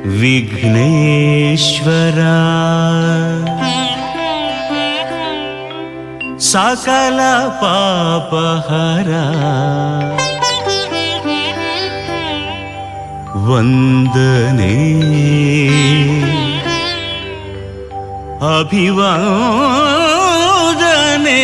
विघ्नेश्वरा सकल पापहरा वंदने अभिवादने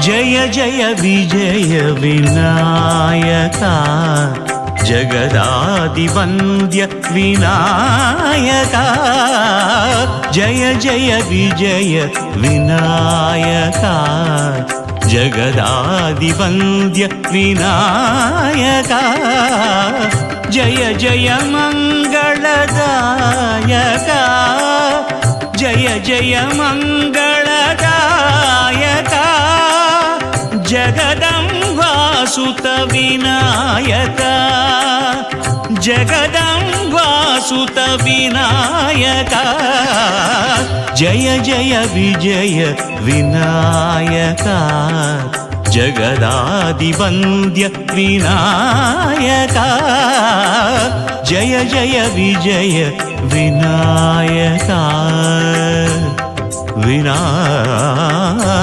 जय जय विजय विनायका जगदादिवन्द्य विनायका जय जय विजय विनायका जगदादिवन्द्य विनायका जय जय मंगलदायका जय जय मंगलदायका जगदम्बासुत विनायका जगदम्बासुत विनायका जय जय विजय विनायका जगदादिवन्द्य विनायका जय जय विजय विनायका विनायका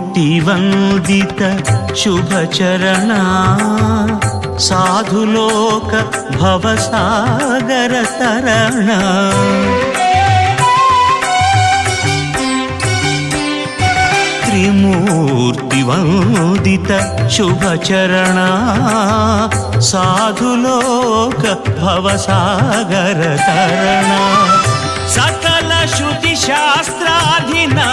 त्रिमूर्तिवन्दित शुभचरणा साधुलोक भवसागर तरणा त्रिमूर्तिवन्दित शुभचरणा साधुलोक भवसागर तरणा सकल श्रुति शास्त्राधिनायका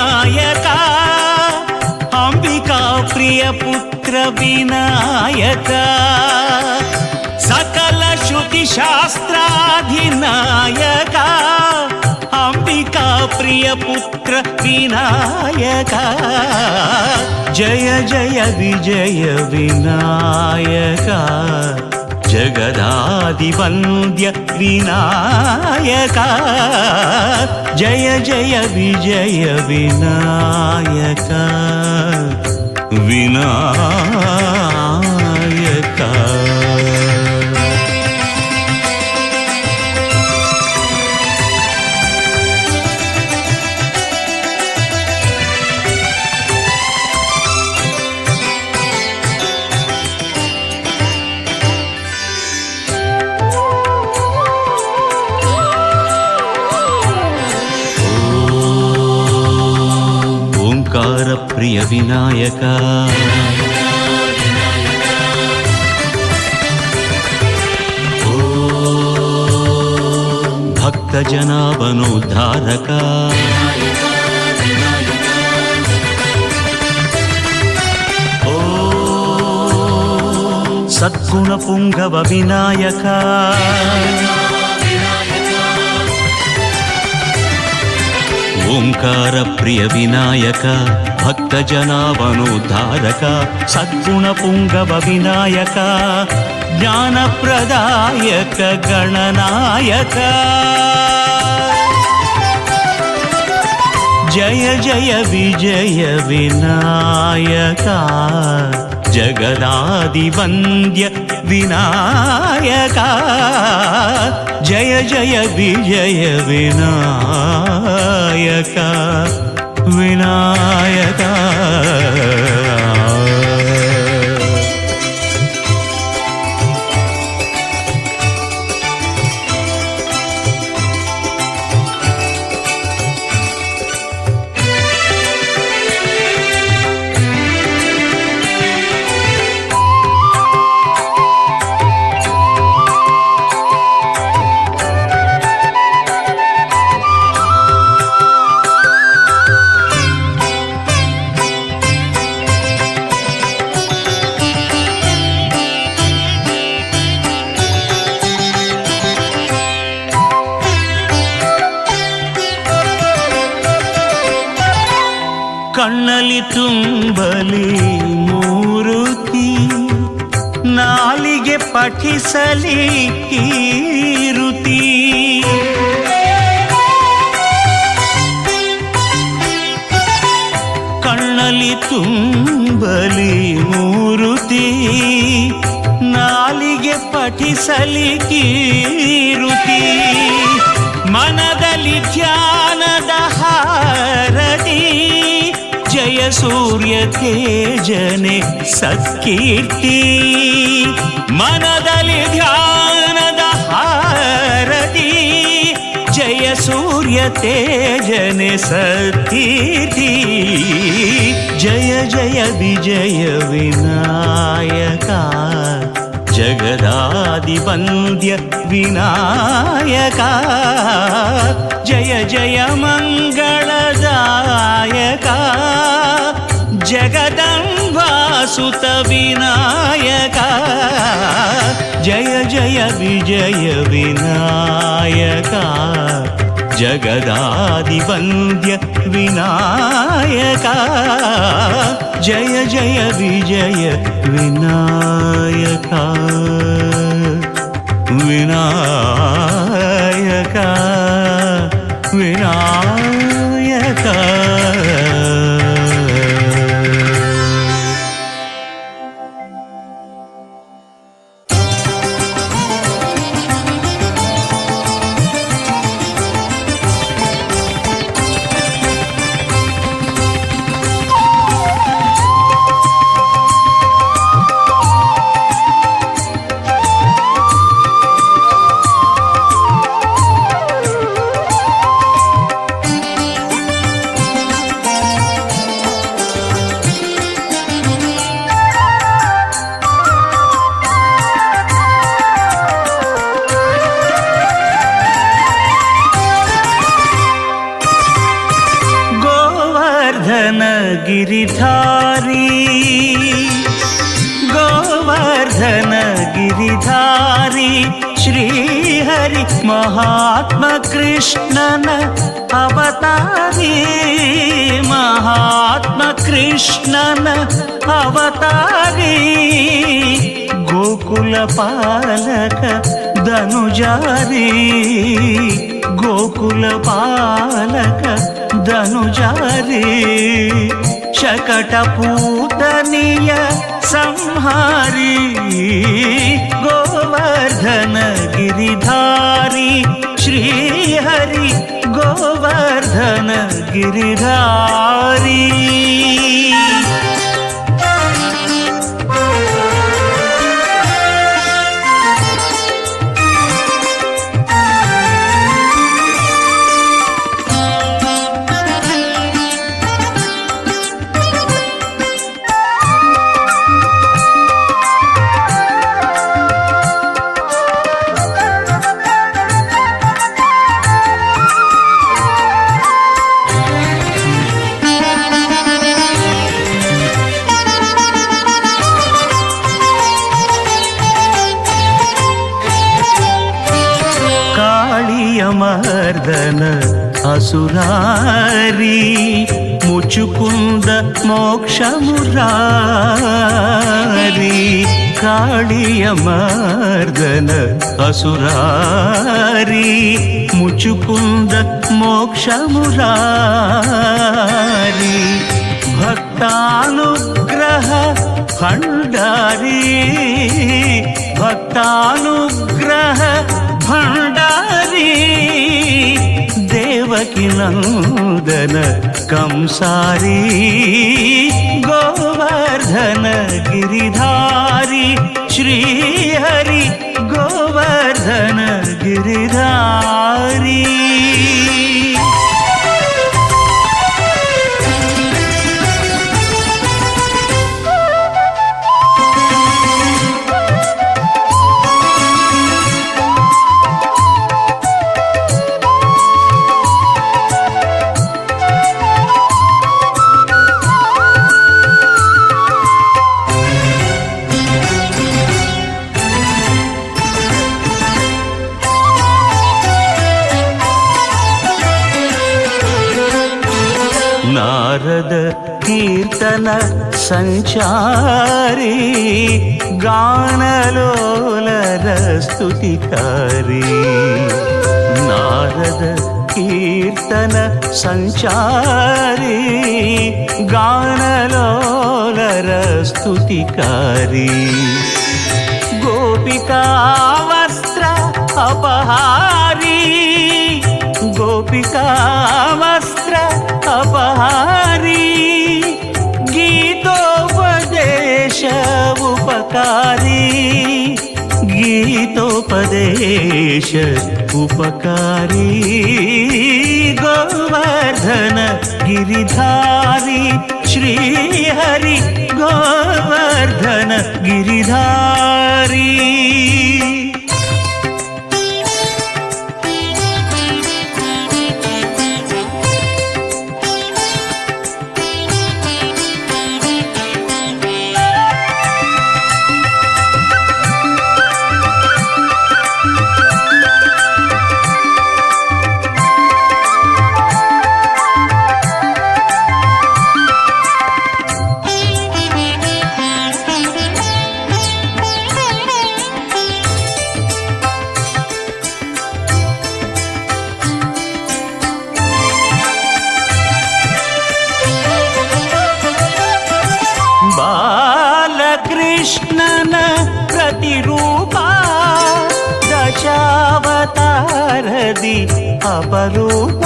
अंबिका प्रिय पुत्र विनायका सकल श्रुति शास्त्राधिनायका अंबिका प्रिय पुत्र विनायका जय जय विजय विनायका जगदादिवन्द्य विनायका जय जय विजय विनायका विनायका प्रिय विनायका भक्तजनावनोद्धारका सद्गुणपुङ्गव विनायका ओंकार प्रिय विनायक भक्तजनावनोद्धारक सद्गुण पुंगव विनायक ಜ್ಞಾನಪ್ರದಾಯಕ ಗಣನಾಯಕ ಜಯ ಜಯ ವಿಜಯ ವಿನಾಯಕ ಜಗದಾದಿವಂದ್ಯ ವಿನಾಯಕ ಜಯ ಜಯ ವಿಜಯ ವಿನಾಯಕ ವಿನಾಯಕ ಕಣ್ಣಲಿ ತುಂಬಲಿ ಮೂರುತಿ ನಾಲಿಗೆ ಪಠಿಸಲಿ ಕೀರುತಿ ಕಣ್ಣಲಿ ತುಂಬಲಿ ಮೂರುತಿ ನಾಲಿಗೆ ಪಠಿಸಲಿ ಕೀರುತಿ ಮನದಲ್ಲಿ ಧ್ಯಾನದ ಹಾರತಿ ಜಯ ಸೂರ್ಯ ತೇಜನೆ ಸತ್ಕೀರ್ತಿ ಮನದಲ್ಲಿ ಧ್ಯಾನದ ಹಾರತಿ ಜಯ ಸೂರ್ಯ ತೇಜನೆ ಸತ್ಕೀರ್ತಿ ಜಯ ಜಯ ವಿಜಯ ವಿನಾಯಕ ಜಗದಾದಿವಂದ್ಯ ವಿನಾಯಕ ಜಯ ಜಯ ಮಂಗಳದಾಯಕ ಜಗದಂಬಾಸುತ ವಿನಾಯಕ ಜಯ ಜಯ ವಿಜಯ ವಿನಾಯಕ ಜಗದಾದಿವಂದ್ಯ ವಿನಾಯಕ ಜಯ ಜಯ ವಿಜಯ ವಿನಾಯಕ ವಿನಾಯಕ ವಿನಾಯಕ गिरिधारी गोवर्धन गिरिधारी श्रीहरि महात्मा कृष्णन अवतारी महात्मा कृष्णन अवतारी गोकुल पालक धनुजारी गोकुल पालक धनुजारी शकटपूतनीय संहारी गोवर्धन गिरिधारी श्रीहरि गोवर्धन गिरिधारी मर्दन असुरारी मुचुकुंद मोक्ष मुरारी ಕಾಳಿಯ ಮರ್ದನ ಅಸುರಾರಿ ಮುಚುಕುಂದ ಮೋಕ್ಷ ಮುರಾರಿ ಭಕ್ತಾನುಗ್ರಹ ಭಂಡಾರಿ ಭಕ್ತಾನುಗ್ರಹ ಭಂಡಾರಿ ದೇವಕಿ ನಂದನ ಕಂಸಾರಿ ಗೋವರ್ಧನ ಗಿರಿಧಾರಿ ಶ್ರೀಹರಿ ಗೋವರ್ಧನ ಗಿರಿಧಾರಿ. ನಾರದ ಕೀರ್ತನ ಸಂಚಾರಿ ಗಾನಲೋಲರ ಸ್ತುತಿಕಾರಿ ನಾರದ ಕೀರ್ತನ ಸಂಚಾರಿ ಗಾನಲೋಲರ ಸ್ತುತಿಕಾರಿ ಗೋಪಿಕಾ ವಸ್ತ್ರ ಅಪಹಾರಿ ಗೋಪಿಕಾ ವಸ್ತ್ರ ಅಪಹಾರಿ ಗೀತೋಪದೇಶ ಉಪಕಾರಿ ಗೀತೋಪದೇಶ ಉಪಕಾರಿ ಗೋವರ್ಧನ ಗಿರಿಧಾರಿ ಶ್ರೀಹರಿ ಗೋವರ್ಧನ ಗಿರಿಧಾರಿ. ಬಾಲಕೃಷ್ಣನ ಪ್ರತಿರೂಪ ದಶಾವತಾರದಿ ಅಪರೂಪ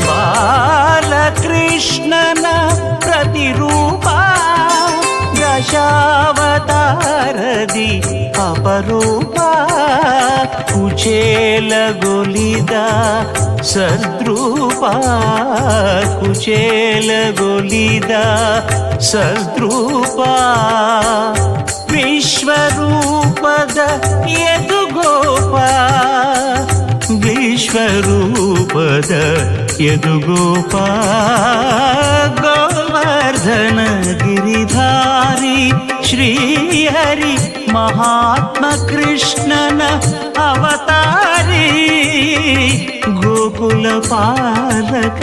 ಬಾಲಕೃಷ್ಣನ ಪ್ರತಿರೂಪ ದಶಾವತಾರದಿ ಅಪರೂಪ ಕುಚೇಲಗೊಲಿದ ಸದ್ರೂಪ ಕುಚೇಲಗೊಲಿದ ಸದ್ರೂಪ ವಿಶ್ವರೂಪದ ಯದುಗೋಪ ವಿಶ್ವರೂಪದ ಯದುಗೋಪ ಗೋವರ್ಧನ ಗಿರಿಧಾರಿ ಶ್ರೀಹರಿ ಮಹಾತ್ಮ ಕೃಷ್ಣನ ಅವತಾರಿ ಗೋಕುಲ ಪಾಲಕ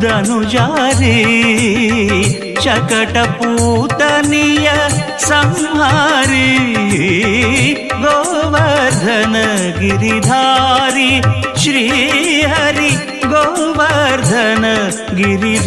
ಧನುಜಾರಿ ಶಕಟಪೂತನಿಯ ಸಂಹಾರಿ ಗೋವರ್ಧನ ಗಿರಿಧಾರಿ ಶ್ರೀಹರಿ ಗೋವರ್ಧನ ಗಿರಿಧಾರಿ.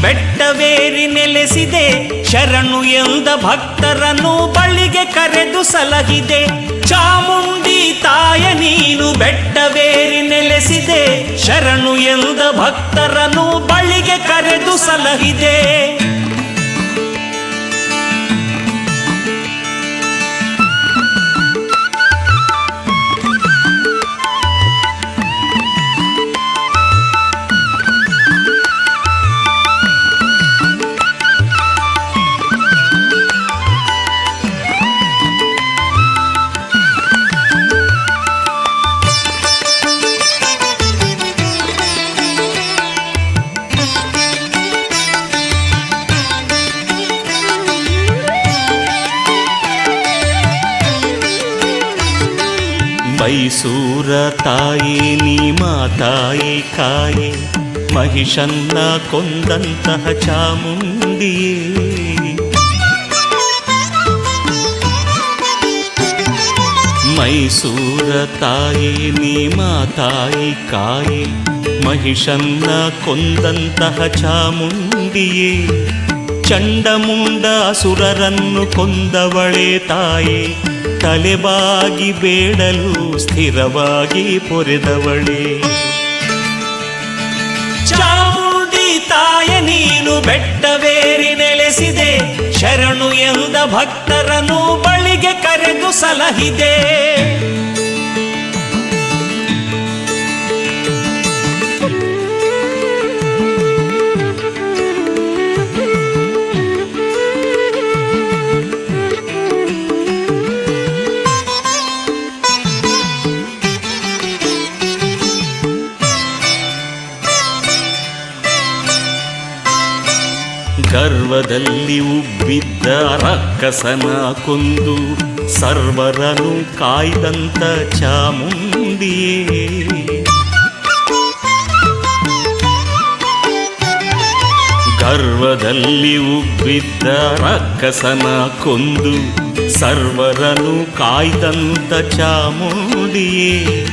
ಬೆಟ್ಟವೇರಿ ನೆಲೆಸಿದೆ ಶರಣು ಎಂದ ಭಕ್ತರನ್ನು ಬಳಿಗೆ ಕರೆದು ಸಲಹಿದೆ. ಚಾಮುಂಡಿ ತಾಯ ನೀನು ಬೆಟ್ಟವೇರಿ ನೆಲೆಸಿದೆ ಶರಣು ಎಂದ ಭಕ್ತರನ್ನು ಬಳಿಗೆ ಕರೆದು ಸಲಹಿದೆ. ಮೈಸೂರ ತಾಯಿ ನೀ ಮಾತಾಯಿ ಕಾಯೆ, ಮಹಿಷನ್ನ ಕೊಂದಂತಹ ಚಾಮುಂಡಿಯೇ. ಮೈಸೂರ ತಾಯಿ ನೀ ಮಾತಾಯಿ ಕಾಯೆ, ಮಹಿಷನ್ನ ಕೊಂದಂತಹ ಚಾಮುಂಡಿಯೇ. ಚಂಡಮುಂಡ ಅಸುರರನ್ನು ಕೊಂದವಳೆ ತಾಯೇ, ತಲೆಬಾಗಿ ಬೇಡಲು ಸ್ಥಿರವಾಗಿ ಪೊರೆದವಳೆ. ಚಾಮುಂಡಿ ತಾಯ ನೀನು ಬೆಟ್ಟವೇರಿ ನೆಲೆಸಿದೆ, ಶರಣು ಎಂದ ಭಕ್ತರನ್ನು ಬಳಿಗೆ ಕರೆದು ಸಲಹಿದೆ. ಗರ್ವದಲ್ಲಿ ಉಬ್ಬಿದ್ದ ರಕ್ಕಸನ ಕೊಂದು ಸರ್ವರನು ಕಾಯ್ದಂತ ಚಾಮುಂಡಿಯೇ. ಗರ್ವದಲ್ಲಿ ಉಬ್ಬಿದ್ದ ರಕ್ಕಸನ ಕೊಂದು ಸರ್ವರನು ಕಾಯ್ದಂತ ಚಾಮುಂಡಿಯೇ.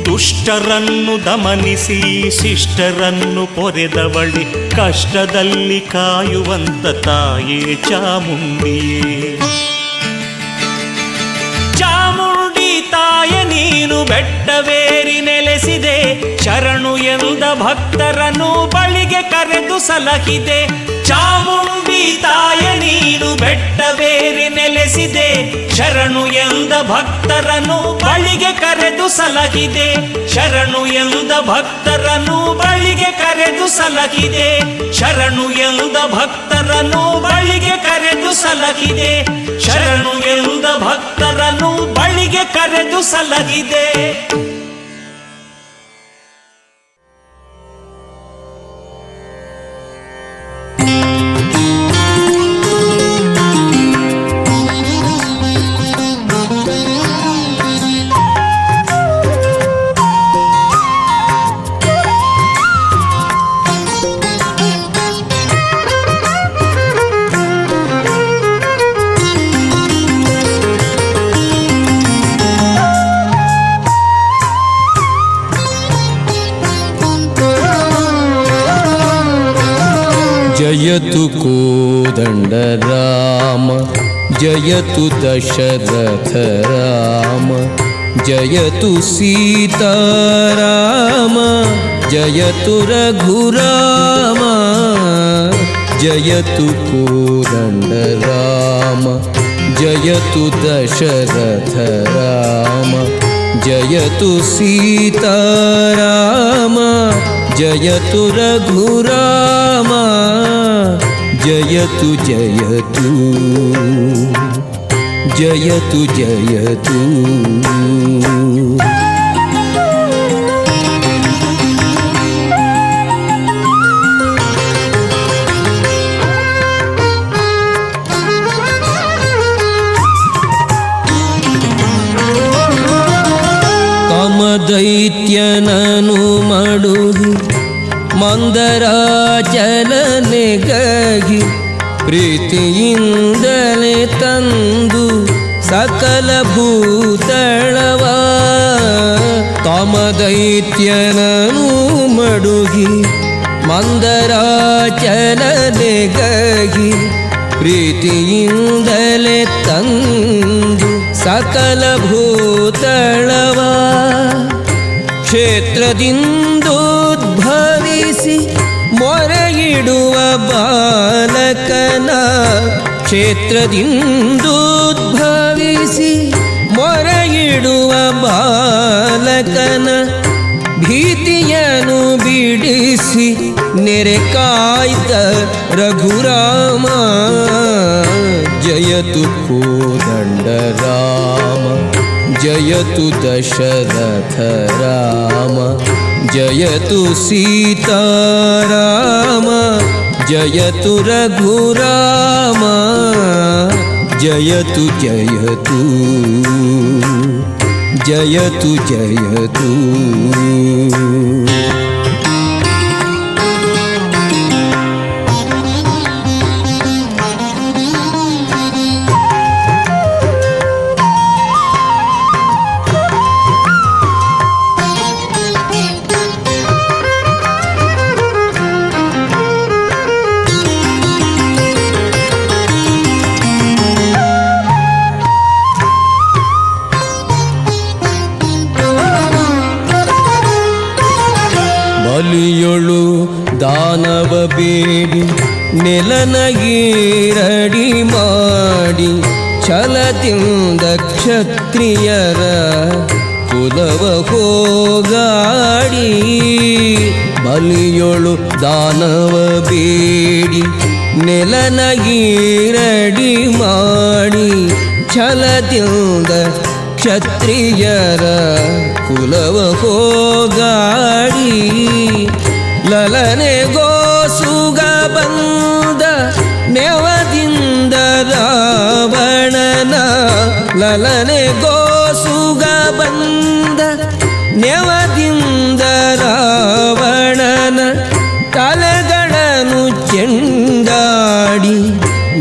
ದುಷ್ಟರನ್ನು ದಮನಿಸಿ ಶಿಷ್ಟರನ್ನು ಪೊರೆದವಳೆ, ಕಷ್ಟದಲ್ಲಿ ಕಾಯುವಂತ ತಾಯೇ ಚಾಮುಂಡಿಯೇ. ಚಾಮುಂಡಿ ತಾಯ ನೀನು ಬೆಟ್ಟವೇರಿ ನೆಲೆಸಿದೆ, ಶರಣು ಎಂದ ಭಕ್ತರನ್ನು ಬಳಿಗೆ ಕರೆದು ಸಲಹಿದೆ. ಚಾಮುಂಡಿ ತಾಯ ನೀನು ಬೆಟ್ಟವೇರಿ ನೆಲೆಸಿದೆ, ಶರಣು ಎಂದ ಭಕ್ತರನ್ನು ಬಳಿಗೆ ಕರೆದು ಸಲಹಿದೆ. ಶರಣು ಎಂದ ಭಕ್ತರನ್ನು ಬಳಿಗೆ ಕರೆದು ಸಲಹಿದೆ. ಶರಣು ಎಂದ ಭಕ್ತರನ್ನು ಬಳಿಗೆ ಕರೆದು ಸಲಹಿದೆ. ಶರಣು ಎಂದ ಭಕ್ತರನ್ನು ಬಳಿಗೆ ಕರೆದು ಸಲಹಿದೆ. जयतु कोदण्डराम जयतु दशरथ राम, जयतु सीताराम जयतु रघुराम. जयतु कोदण्डराम जयतु दशरथ राम, जयतु सीताराम जयतु रघुराम. जयतु जयतु जयतु जयतु. ಕಾಮದೈತ್ಯನನು ಮಡುಗಿ ಮಂದರಾಚಲನೆಗಾಗಿ, ಪ್ರೀತಿಯಿಂದಲೇ ತಂದು ಸಕಲ ಭೂತಳವ. ಕಾಮದೈತ್ಯನನು ಮಡುಗಿ ಮಂದರಾಚಲನೆಗಾಗಿ, ಪ್ರೀತಿಯಿಂದಲೇ ತಂದು ಸಕಲ ಭೂತಳವ. ಕ್ಷೇತ್ರದಿಂದೋದ್ಭವಿಸಿ ಮೊರೆಯಿಡುವ ಬಾಲಕನ, ಕ್ಷೇತ್ರದಿಂದೋದ್ಭವಿಸಿ ಮೊರೆಯಿಡುವ ಬಾಲಕನ, ಭೀತಿಯನು ಬಿಡಿಸಿ ನೆರೆ ಕಾಯ್ದ ರಘುರಾಮ. ಜಯತು ಕೋದಂಡರಾಮ जयतु दशरथ राम, जयतु सीताराम जयतु रघुराम. जयतु जयतु ಜಯತು ಜಯತು. ಬಲಿಯೊಳು ದಾನವ ಬೇಡಿ ನೆಲನಗೀರಡಿ ಮಾಡಿ ಛಲದಿಂದ ಕ್ಷತ್ರಿಯರ ಕುಲವ ಹೋಗಾಡಿ. ಬಲಿಯೊಳು ದಾನವ ಬೇಡಿ ನೆಲನಗೀರಡಿ ಮಾಡಿ ಛಲದಿಂದ ಕ್ಷತ್ರಿಯರ ಕುಲವ ಹೋಗಾಡಿ. ಲಲನೆಗೋ ಸುಗ ಬಂದ ನೆವದಿಂದ ರಾವಣನ, ಲಲನೆಗೋ ಸುಗ ಬಂದ ನೆವದಿಂದ ರಾವಣನ ತಲೆಗಳನ್ನು ಚೆಂಡಾಡಿ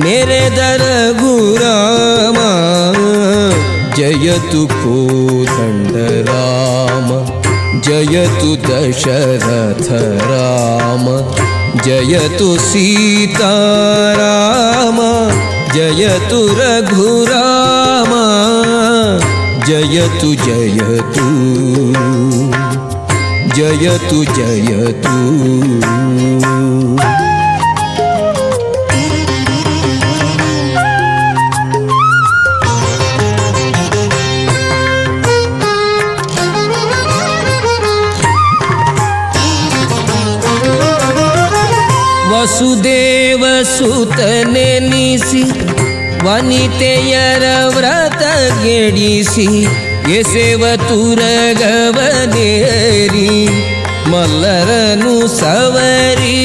ಮೆರೆದರ ಗುರಾಮ. ಜಯತು ಕೋದಂಡ ರಾಮ, ಜಯತು ದಶರಥ ರಾಮ, ಜಯತು ಸೀತಾರಾಮ, ಜಯತು ರಘುರಾಮ. ಜಯತು ಜಯತು ಜಯತು ಜಯತು. ವಸುದೇವ ಸುತನೆನಿಸಿ ವನಿತೆಯರ ವ್ರತಗೆಡಿಸಿ ಎಸೆವ ತುರಗವನೇರಿ ಮಲ್ಲರನು ಸವರಿ.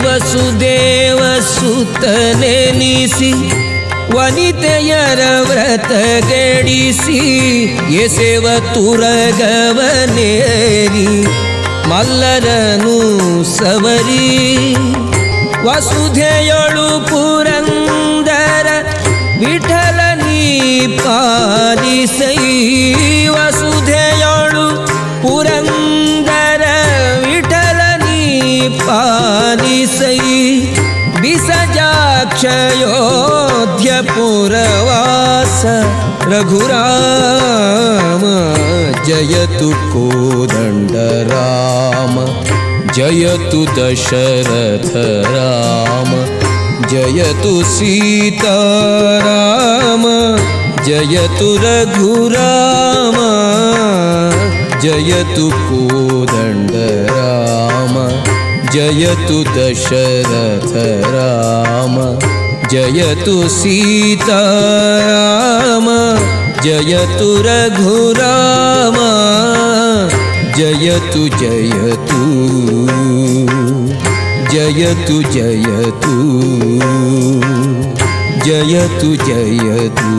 ವಸುದೇವ ಸುತನೆನಿಸಿ ವನಿತೆಯರ ವ್ರತಗೆಡಿಸಿ ಎಸೆವ ತುರಗವನೇರಿ ಮಲ್ಲರನು ಸವರಿ. ವಸುಧೆಯೊಳು ಪುರಂದರ ವಿಠಲನಿ ಪಾಲಿಸೈ. ವಸುಧೆಯೊಳು ಪುರಂದರ ವಿಠಲನಿ ಪಾಲಿಸೈ. ಬಿಸಜಾಕ್ಷಯೋಧ್ಯ ಪುರವಾಸ ರಘುರಾಮ. ಜಯತು ಕೋದಂಡ ರಾಮ, ಜಯತು ದಶರಥ ರಾಮ, ಜಯತು ಸೀತಾರಾಮ, ಜಯತು ರಘುರಾಮ. ಜಯತು ಕೋದಂಡ ರಾಮ, ಜಯತು ದಶರಥ ರಾಮ, ಜಯತು ಸೀತಾರಾಮ, ಜಯತು ರಘುರಾಮ. ಜಯತು ಜಯತು ಜಯತು ಜಯತು ಜಯತು ಜಯತು.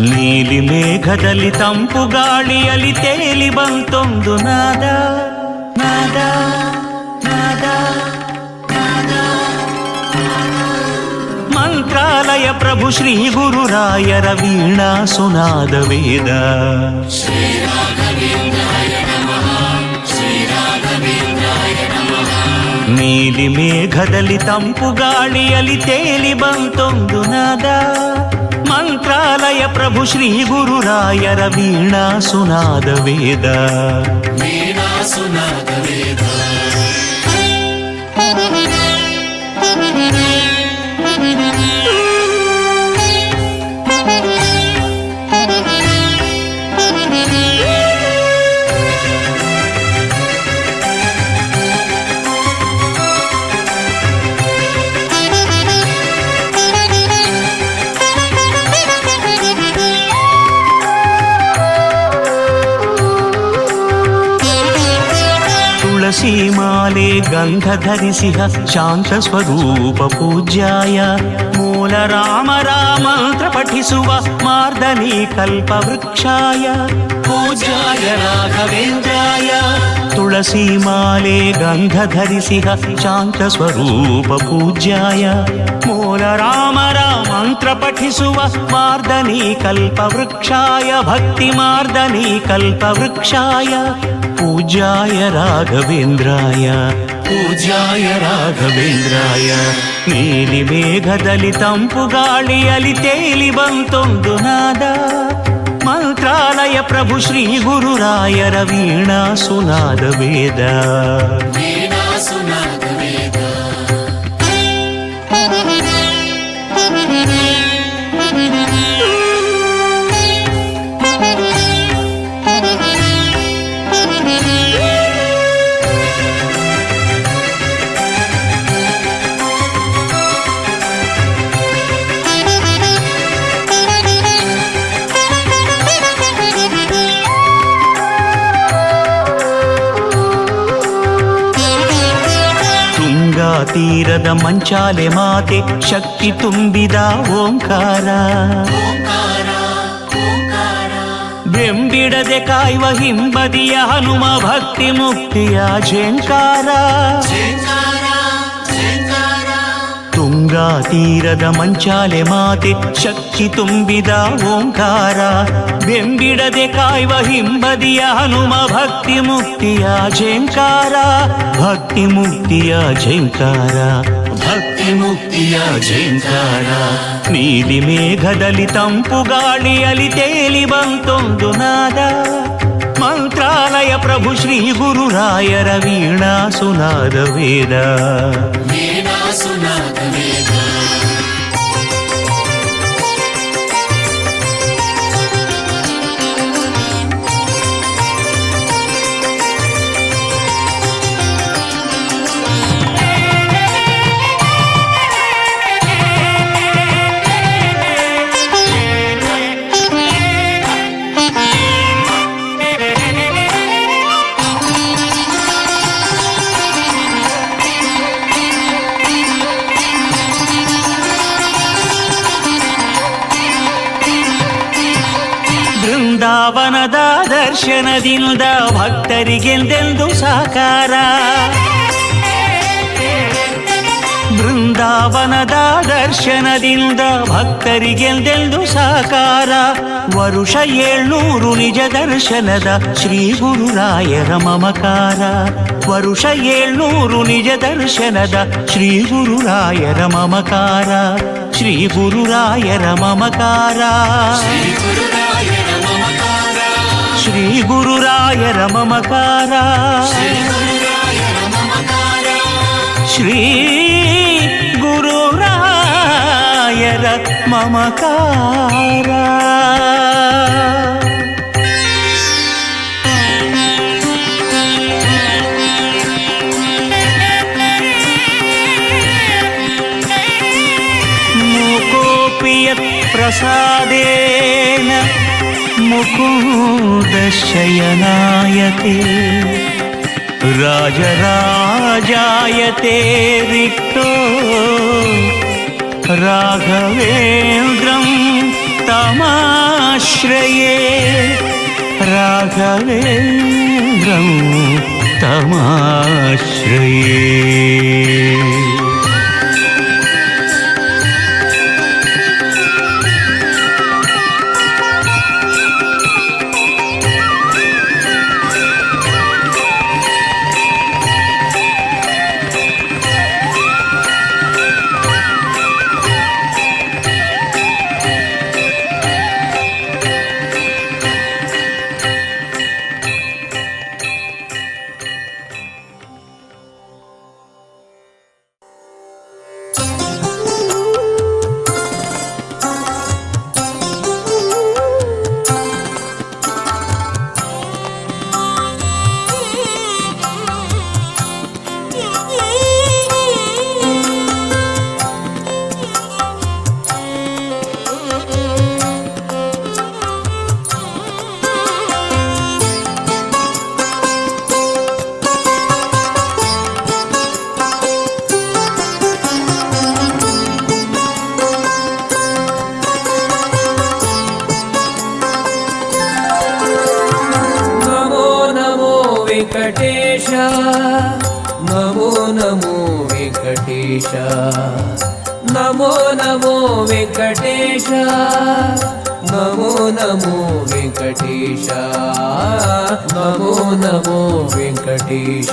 ನೀಲಿ ಮೇಘದಲ್ಲಿ ತಂಪು ಗಾಳಿಯಲ್ಲಿ ತೇಲಿ ಬಂತೊಂದು ನಾದ ನಾದ ನಾದ ನಾದ. ಮಂತ್ರಾಲಯ ಪ್ರಭು ಶ್ರೀ ಗುರುರಾಯರ ವೀಣಾ ಸುನಾದ ವೇದ. ನೀಲಿ ಮೇಘದಲ್ಲಿ ತಂಪು ಗಾಳಿಯಲ್ಲಿ ತೇಲಿ ಬಂತೊಂದು ನಾದ. ಮಂತ್ರಾಲಯ ಪ್ರಭು ಶ್ರೀ ಗುರುರಾಯರ ವೀಣಾ ಸುನಾದ ವೇದ. ವೀಣಾ ಸುನಾದ ವೇದ. ತುಳಸಿ ಮಾಲೆ ಗಂಧ ಧರಿಸಿಹ ಶಾಂತ ಸ್ವರೂಪ ಪೂಜ್ಯಾಯ. ಮೂಲ ರಾಮರ ಮಂತ್ರ ಪಠಿಸುವ ಮಾರ್ದನಿ ಕಲ್ಪ ವೃಕ್ಷಾಯ ಪೂಜ್ಯಾಯ ರಾಘವೇಂದ್ರಾಯ. ತುಳಸಿ ಮಾಲೆ ಗಂಧ ಧರಿಸಿಹ ಶಾಂತ ಸ್ವರೂಪ ಪೂಜ್ಯಾಯ. ಮೂಲ ರಾಮರ ಮಂತ್ರ ಪಠಿಸುವ ಮಾರ್ದನಿ ಕಲ್ಪ ವೃಕ್ಷಾಯ. ಭಕ್ತಿ ಮಾರ್ದನಿ ಕಲ್ಪ ವೃಕ್ಷಾಯ ಪೂಜ್ಯಾಯ ರಾಘವೇಂದ್ರಾಯ. ಪೂಜ್ಯಾಯ ರಾಘವೇಂದ್ರಾಯ. ನೀಲಿ ಮೇಘದಲ್ಲಿ ತಂಪು ಗಾಳಿಯಲ್ಲಿ ತೇಲಿ ಬಂತೊಂದು ನಾದ. ಮಂತ್ರಾಲಯ ಪ್ರಭು ಶ್ರೀ ಗುರುರಾಯರ ವೀಣಾ ಸುನಾದ ವೇದ. ವೀಣಾ ಸುನಾದ ವೇದ. ತೀರದ ಮಂಚಾಲೆ ಮಾತೆ ಶಕ್ತಿ ತುಂಬಿದ ಓಂಕಾರ. ಬೆಂಬಿಡದೆ ಕಾಯುವ ಹಿಂಬದಿಯ ಹನುಮ ಭಕ್ತಿ ಮುಕ್ತಿಯ ಝೇಂಕಾರ. ತುಂಗಾ ತೀರದ ಮಂಚಾಲೆ ಮಾತೆ ಶಕ್ತಿ ತುಂಬಿದ ಓಂಕಾರ. ಬೆಂಬಿಡದೆ ಕಾಯುವ ಹಿಂಬದಿಯ ಹನುಮ ಭಕ್ತಿ ಮುಕ್ತಿಯ ಝೇಂಕಾರ. ಭಕ್ತಿ ಮುಕ್ತಿಯ ಝೇಂಕಾರ. ಭಕ್ತಿ ಮುಕ್ತಿಯ ಝೇಂಕಾರ. ನೀಲಿ ಮೇಘದಲ್ಲಿ ತಂಪು ಗಾಳಿಯಲ್ಲಿ ತೇಲಿ ಬಂತೊಂದು ನಾದ. ಮಂತ್ರಾಲಯ ಪ್ರಭು ಶ್ರೀ ಗುರುರಾಯರ ವೀಣಾ ಸುನಾದ ವೇದ. ವೀಣಾ ಸುನಾದ ವೇದ. ಬೃಂದಾವನದ ದರ್ಶನದಿಂದ ಭಕ್ತರಿಗೆಂದೆಂದು ಸಾಕಾರ. ಬೃಂದಾವನದ ದರ್ಶನದಿಂದ ಭಕ್ತರಿಗೆಂದೆಂದು ಸಾಕಾರ. ವರುಷ 700 ನಿಜ ದರ್ಶನದ ಶ್ರೀ ಗುರುರಾಯರ ಮಮಕಾರ. ವರುಷ 700 ನಿಜ ದರ್ಶನದ ಶ್ರೀ ಗುರುರಾಯರ ಮಮಕಾರ. ಶ್ರೀ ಗುರುರಾಯರ ಮಮಕಾರ. ಶ್ರೀ ಗುರುರಾಯರ ಮಮಕಾರ. ಶ್ರೀ ಗುರುರಾಯರ ಮಮಕಾರ. ಮೂಕೋಪಿ ಯತ್ ಪ್ರಸಾದೇನ ಮುಕುಂದ ಶಯನಾಯತೆ. ರಾಜರಾಜಾಯತೆ ರಿಕ್ತೋ ರಾಘವೇಂದ್ರಂ ತಮಾಶ್ರಯೇತ್. तमाश्रये राघवेन्द्रं तमाश्रये। वेंकटेश नमो नमो वेंकटेश नमो नमो वेंकटेश नमो नमो वेंकटेश नमो नमो वेंकटेश।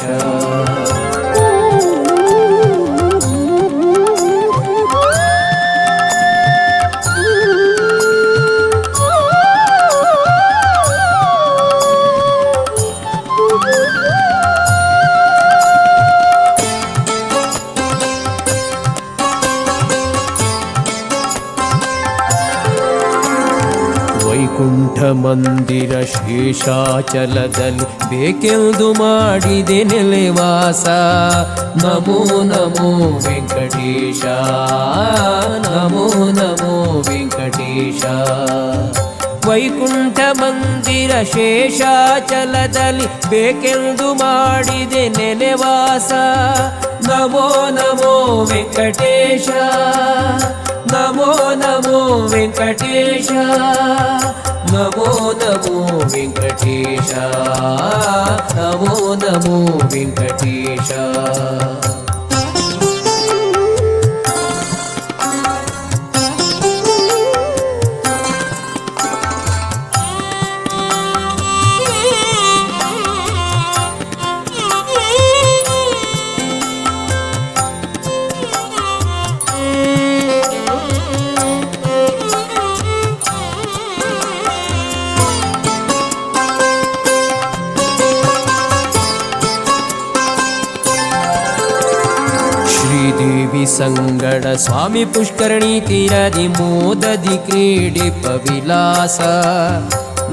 ವೈಕುಂಠ ಮಂದಿರ ಶೇಷಾಚಲದಲ್ಲಿ ಬೇಕೆಂದು ಮಾಡಿದೆ ನೆಲೆವಾಸ ನಮೋ ನಮೋ ವೆಂಕಟೇಶ ನಮೋ ನಮೋ ವೆಂಕಟೇಶ। ವೈಕುಂಠ ಮಂದಿರ ಶೇಷಾಚಲದಲ್ಲಿ ಬೇಕೆಂದು ಮಾಡಿದೆ ನೆಲೆವಾಸ ನಮೋ ನಮೋ ವೆಂಕಟೇಶ ನಮೋ ನಮೋ ವೆಂಕಟೇಶ ನಮೋ ನಮೋ ವೆಂಕಟೇಶ ನಮೋ ನಮೋ ವೆಂಕಟೇಶ। ಶ್ರೀದೇವಿ ಸಂಗಡ ಸ್ವಾಮಿ ಪುಷ್ಕರಣಿ ತೀರದಿ ಮೋದದಿ ಕ್ರೀಡಿಪ ವಿಲಾಸ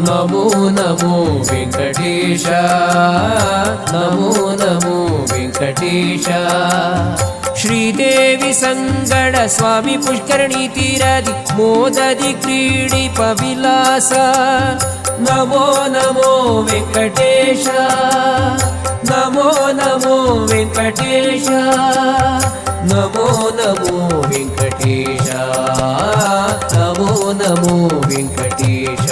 ನಮೋ ನಮೋ ವೆಂಕಟೇಶ ನಮೋ ನಮೋ ವೆಂಕಟೇಶ। ಶ್ರೀದೇವಿ ಸಂಗಡ ಸ್ವಾಮಿ ಪುಷ್ಕರಣಿ ತೀರದಿ ಮೋದದಿ ಕ್ರೀಡಿಪ ವಿಲಾಸ ನಮೋ ನಮೋ ವೆಂಕಟೇಶ ನಮೋ ನಮೋ ವೆಂಕಟೇಶ ನಮೋ ನಮೋ ವೆಂಕಟೇಶ ನಮೋ ನಮೋ ವೆಂಕಟೇಶ।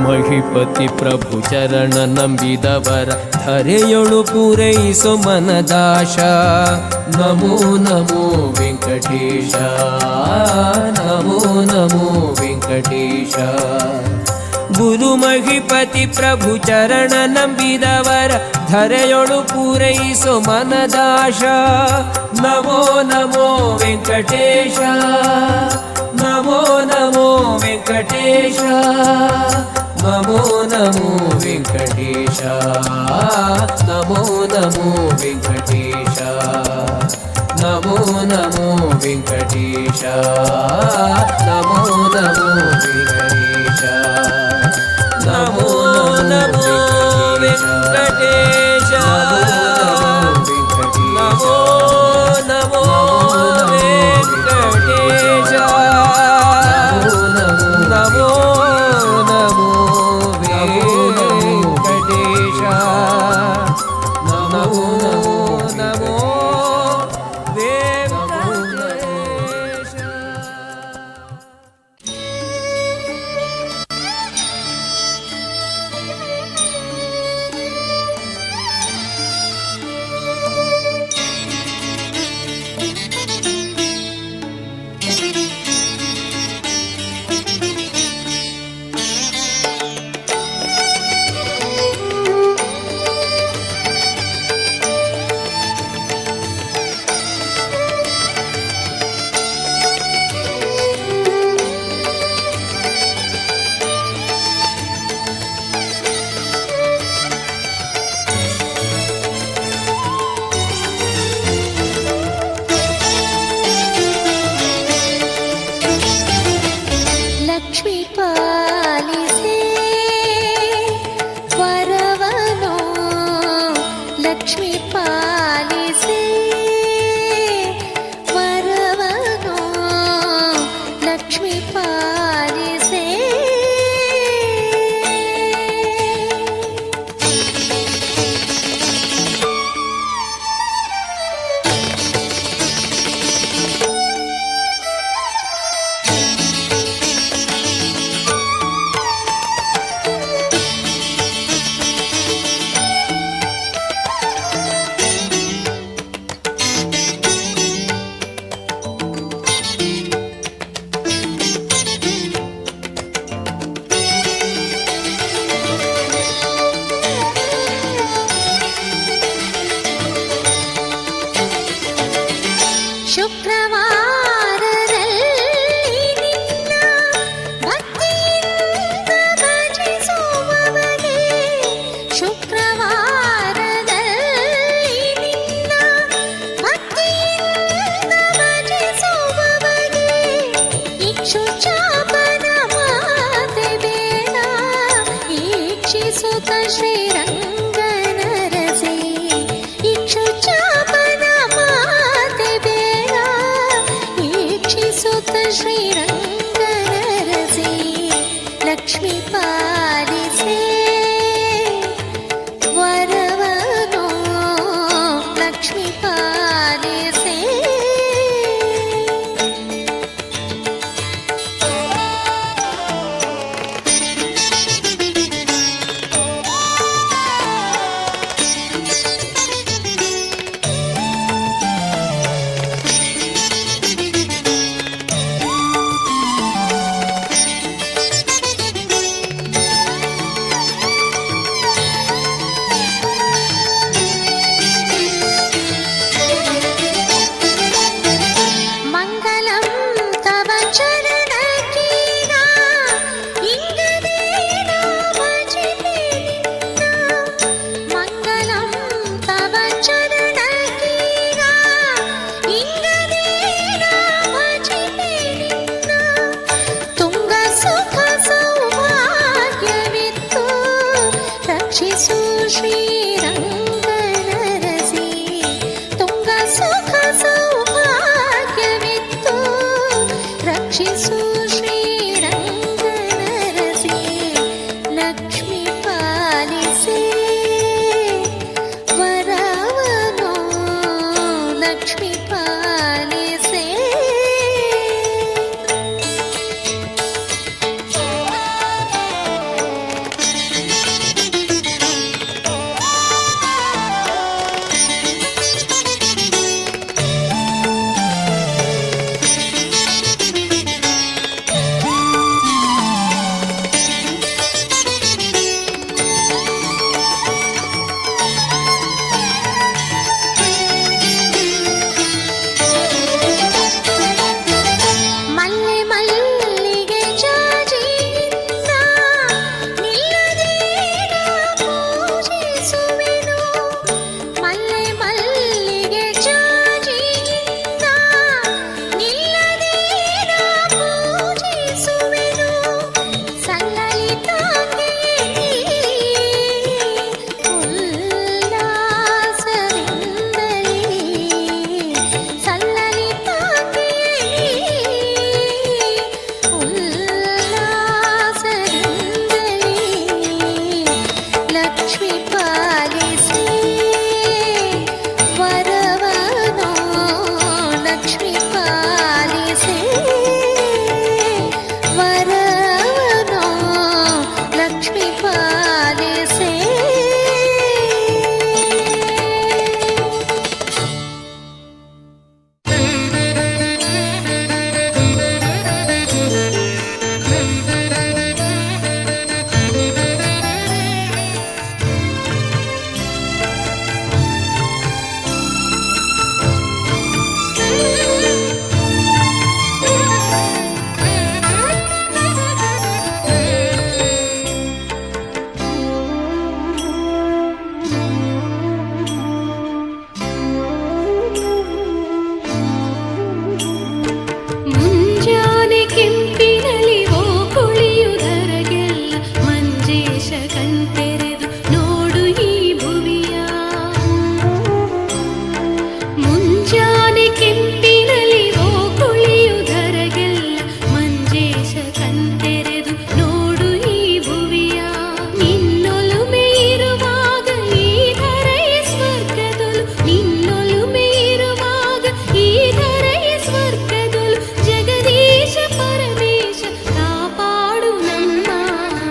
ಮಹಿಪತಿ ಪ್ರಭು ಚರಣ ನಂಬಿದವರ ಧರೆಯೊಳು ಪೂರೈಸೋ ಮನದಾಶ ನಮೋ ನಮೋ ವೆಂಕಟೇಶ ನಮೋ ನಮೋ ವೆಂಕಟೇಶ। ಗುರು ಮಹಿಪತಿ ಪ್ರಭು ಚರಣ ನಂಬಿದವರ ಧರೆಯೊಳು ಪೂರೈಸೋ ಮನದಾಶ ನಮೋ ನಮೋ ವೆಂಕಟೇಶ ನಮೋ ನಮೋ ವೆಂಕಟೇಶ ನಮೋ ನಮೋ ವೆಂಕಟೇಶ ನಮೋ ನಮೋ ವೆಂಕಟೇಶ ನಮೋ ನಮೋ ವೆಂಕಟೇಶ ನಮೋ ನಮೋ ವೆಂಕಟೇಶ ನಮೋ ನಮೋ ವೆಂಕಟೇಶ ನಮೋ ನಮೋ ನಿನ್ನ ಭಕ್ತಿಯಿಂದ ಭಜಿಸುವವಗೆ ಇಕ್ಷುಚಾಪನ ಮಾತೆ ಬೇಡ ಈಕ್ಷಿಸುತ್ತ ಶ್ರೀರಂಗನ ರಸೆ ಇಕ್ಷುಚಾಪನ ಮಾತೆ ಬೇಡ ಈಕ್ಷಿಸುತ್ತ ಶ್ರೀರಂಗನ ರಸೆ ಲಕ್ಷ್ಮೀ ಪಾಲಿಸೆ ವರವನು ಲಕ್ಷ್ಮೀ ಪಾಲಿಸೆ ಮಂಗಲಂ ತವ ಚರಣಕೀಗ ಇಂಗದೇನ ಭಜಿಪೆ ನಿನ್ನ ಮಂಗಲಂ ತವ ಚರಣಕೀಗ ಇಂಗದೇನ ಭಜಿಪೆ ನಿನ್ನ ತುಂಗ ಸುಖ ಸೌಭಾಗ್ಯವಿತ್ತು ರಕ್ಷಿಸು ಶ್ರೀರಂಗನ ರಸಿ ತುಂಗ ಸುಖ ಸೌಭಾಗ್ಯವಿತ್ತು ರಕ್ಷಿಸು ಶ್ರೀರಂಗನ ರಸಿ ಲಕ್ಷ್ಮೀ ಪಾಲಿಸೆ ವರವನು ಲಕ್ಷ್ಮೀ ಪಾಲಿಸೆ ಮಲ್ಲೆ ಮಲ್ಲಿಗೆ ಜಾಜಿಯಿಂದ ನಿಲ್ಲದೇನ ಪೂಜಿಸುವೆನು ಮಲ್ಲೆ ಮಲ್ಲಿಗೆ ಜಾಜಿಯಿಂದ ನಿಲ್ಲದೇನ ಪೂಜಿಸುವೆನು ಸಲ್ಲಲಿತಾಂಗೆಯೇ ಉಲ್ಲಾಸದಿಂದಲೇ ಸಲ್ಲಲಿತಾಂಗೆಯೇ ಉಲ್ಲಾಸದಿಂದಲೇ ಲಕ್ಷ್ಮೀ ಪಾಲಿಸೆ ವರವನು ಲಕ್ಷ್ಮೀ ಪಾಲಿಸೆ ವರವನು ಲಕ್ಷ್ಮೀ ಪಾಲಿಸೆ ಮುಂಜಾನೆ ಕೆಂಪಿನಲ್ಲಿ ಓ ಕುಳಿಯುವುದರಗೆಲ್ಲ ಮಂಜೇಶ ಕಣ್ತೆರೆದು ನೋಡು ಈ ಭುವಿಯ ಮುಂಜಾನೆ ಕೆಂಪಿನಲ್ಲಿ ಓ ಕುಳಿಯುವುದರಗೆಲ್ಲ ಮಂಜೇಶ ಕಣ್ತೆರೆದು ನೋಡು ಈ ಭುವಿಯ ನಿನ್ನೊಲುಮೆ ಇರುವಾಗ ಈ ಧರೆಯ ಸ್ವರ್ಗದೊಲು ನಿನ್ನೊಲುಮೆ ಇರುವಾಗ ಈ ಧರೆಯ ಸ್ವರ್ಗದೊಲು ಜಗದೀಶ ಪರಮೇಶ ಕಾಪಾಡು ನಮ್ಮ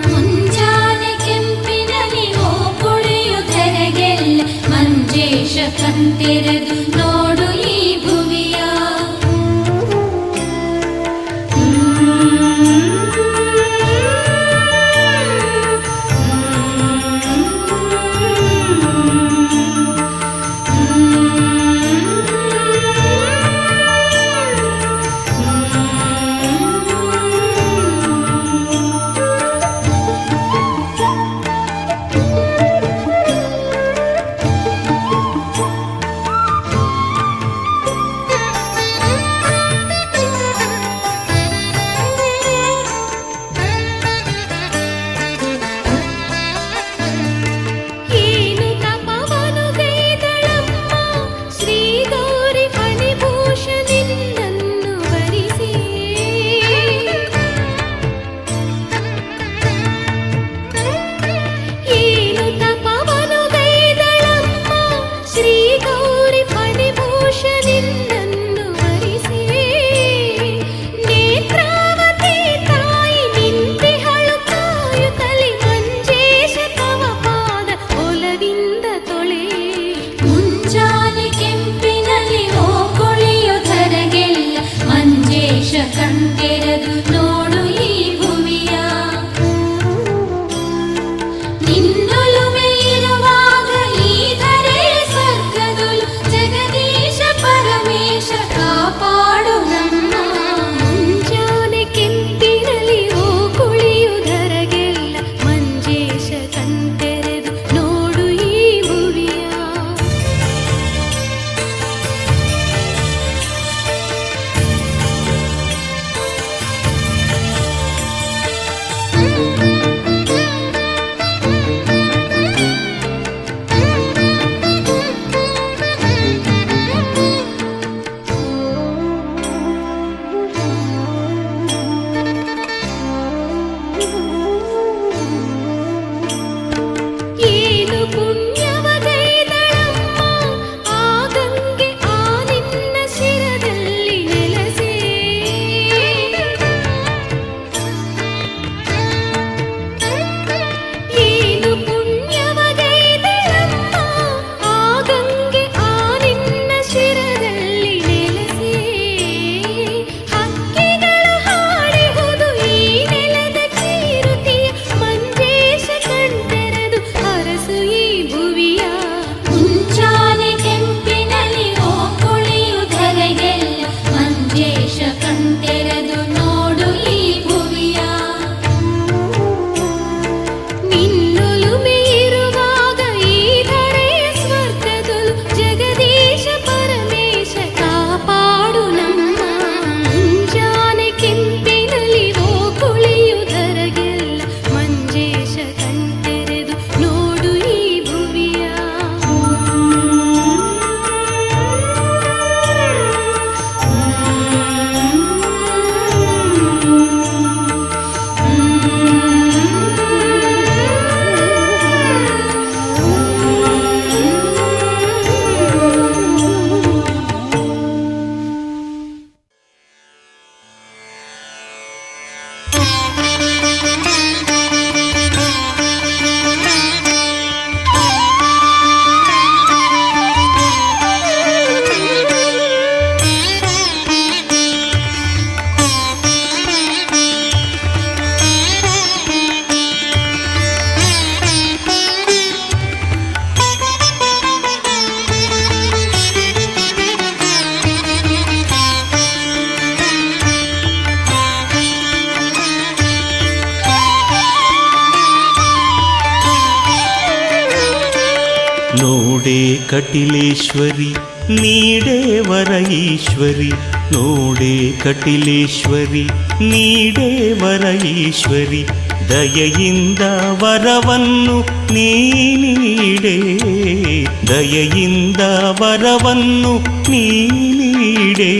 ಮುಂಜಾನೆ ಕೆಂಪಿನಲ್ಲಿ ಓ ಕುಳಿಯುವುದರಗೆಲ್ಲ ಮಂಜೇಶ ಕಣ್ತೆರೆದು ನೋಡು ಈ ಭುವಿಯ ನೋಡೆ ಕಟಿಲೇಶ್ವರಿ ನೀಡೇ ವರ ಈಶ್ವರಿ, ನೋಡೆ ಕಟಿಲೇಶ್ವರಿ ನೀಡೇ ವರ ಈಶ್ವರಿ, ದಯೆಯಿಂದ ವರವನ್ನು ನೀಡೇ, ದಯೆಯಿಂದ ವರವನ್ನು ನೀಡೇ,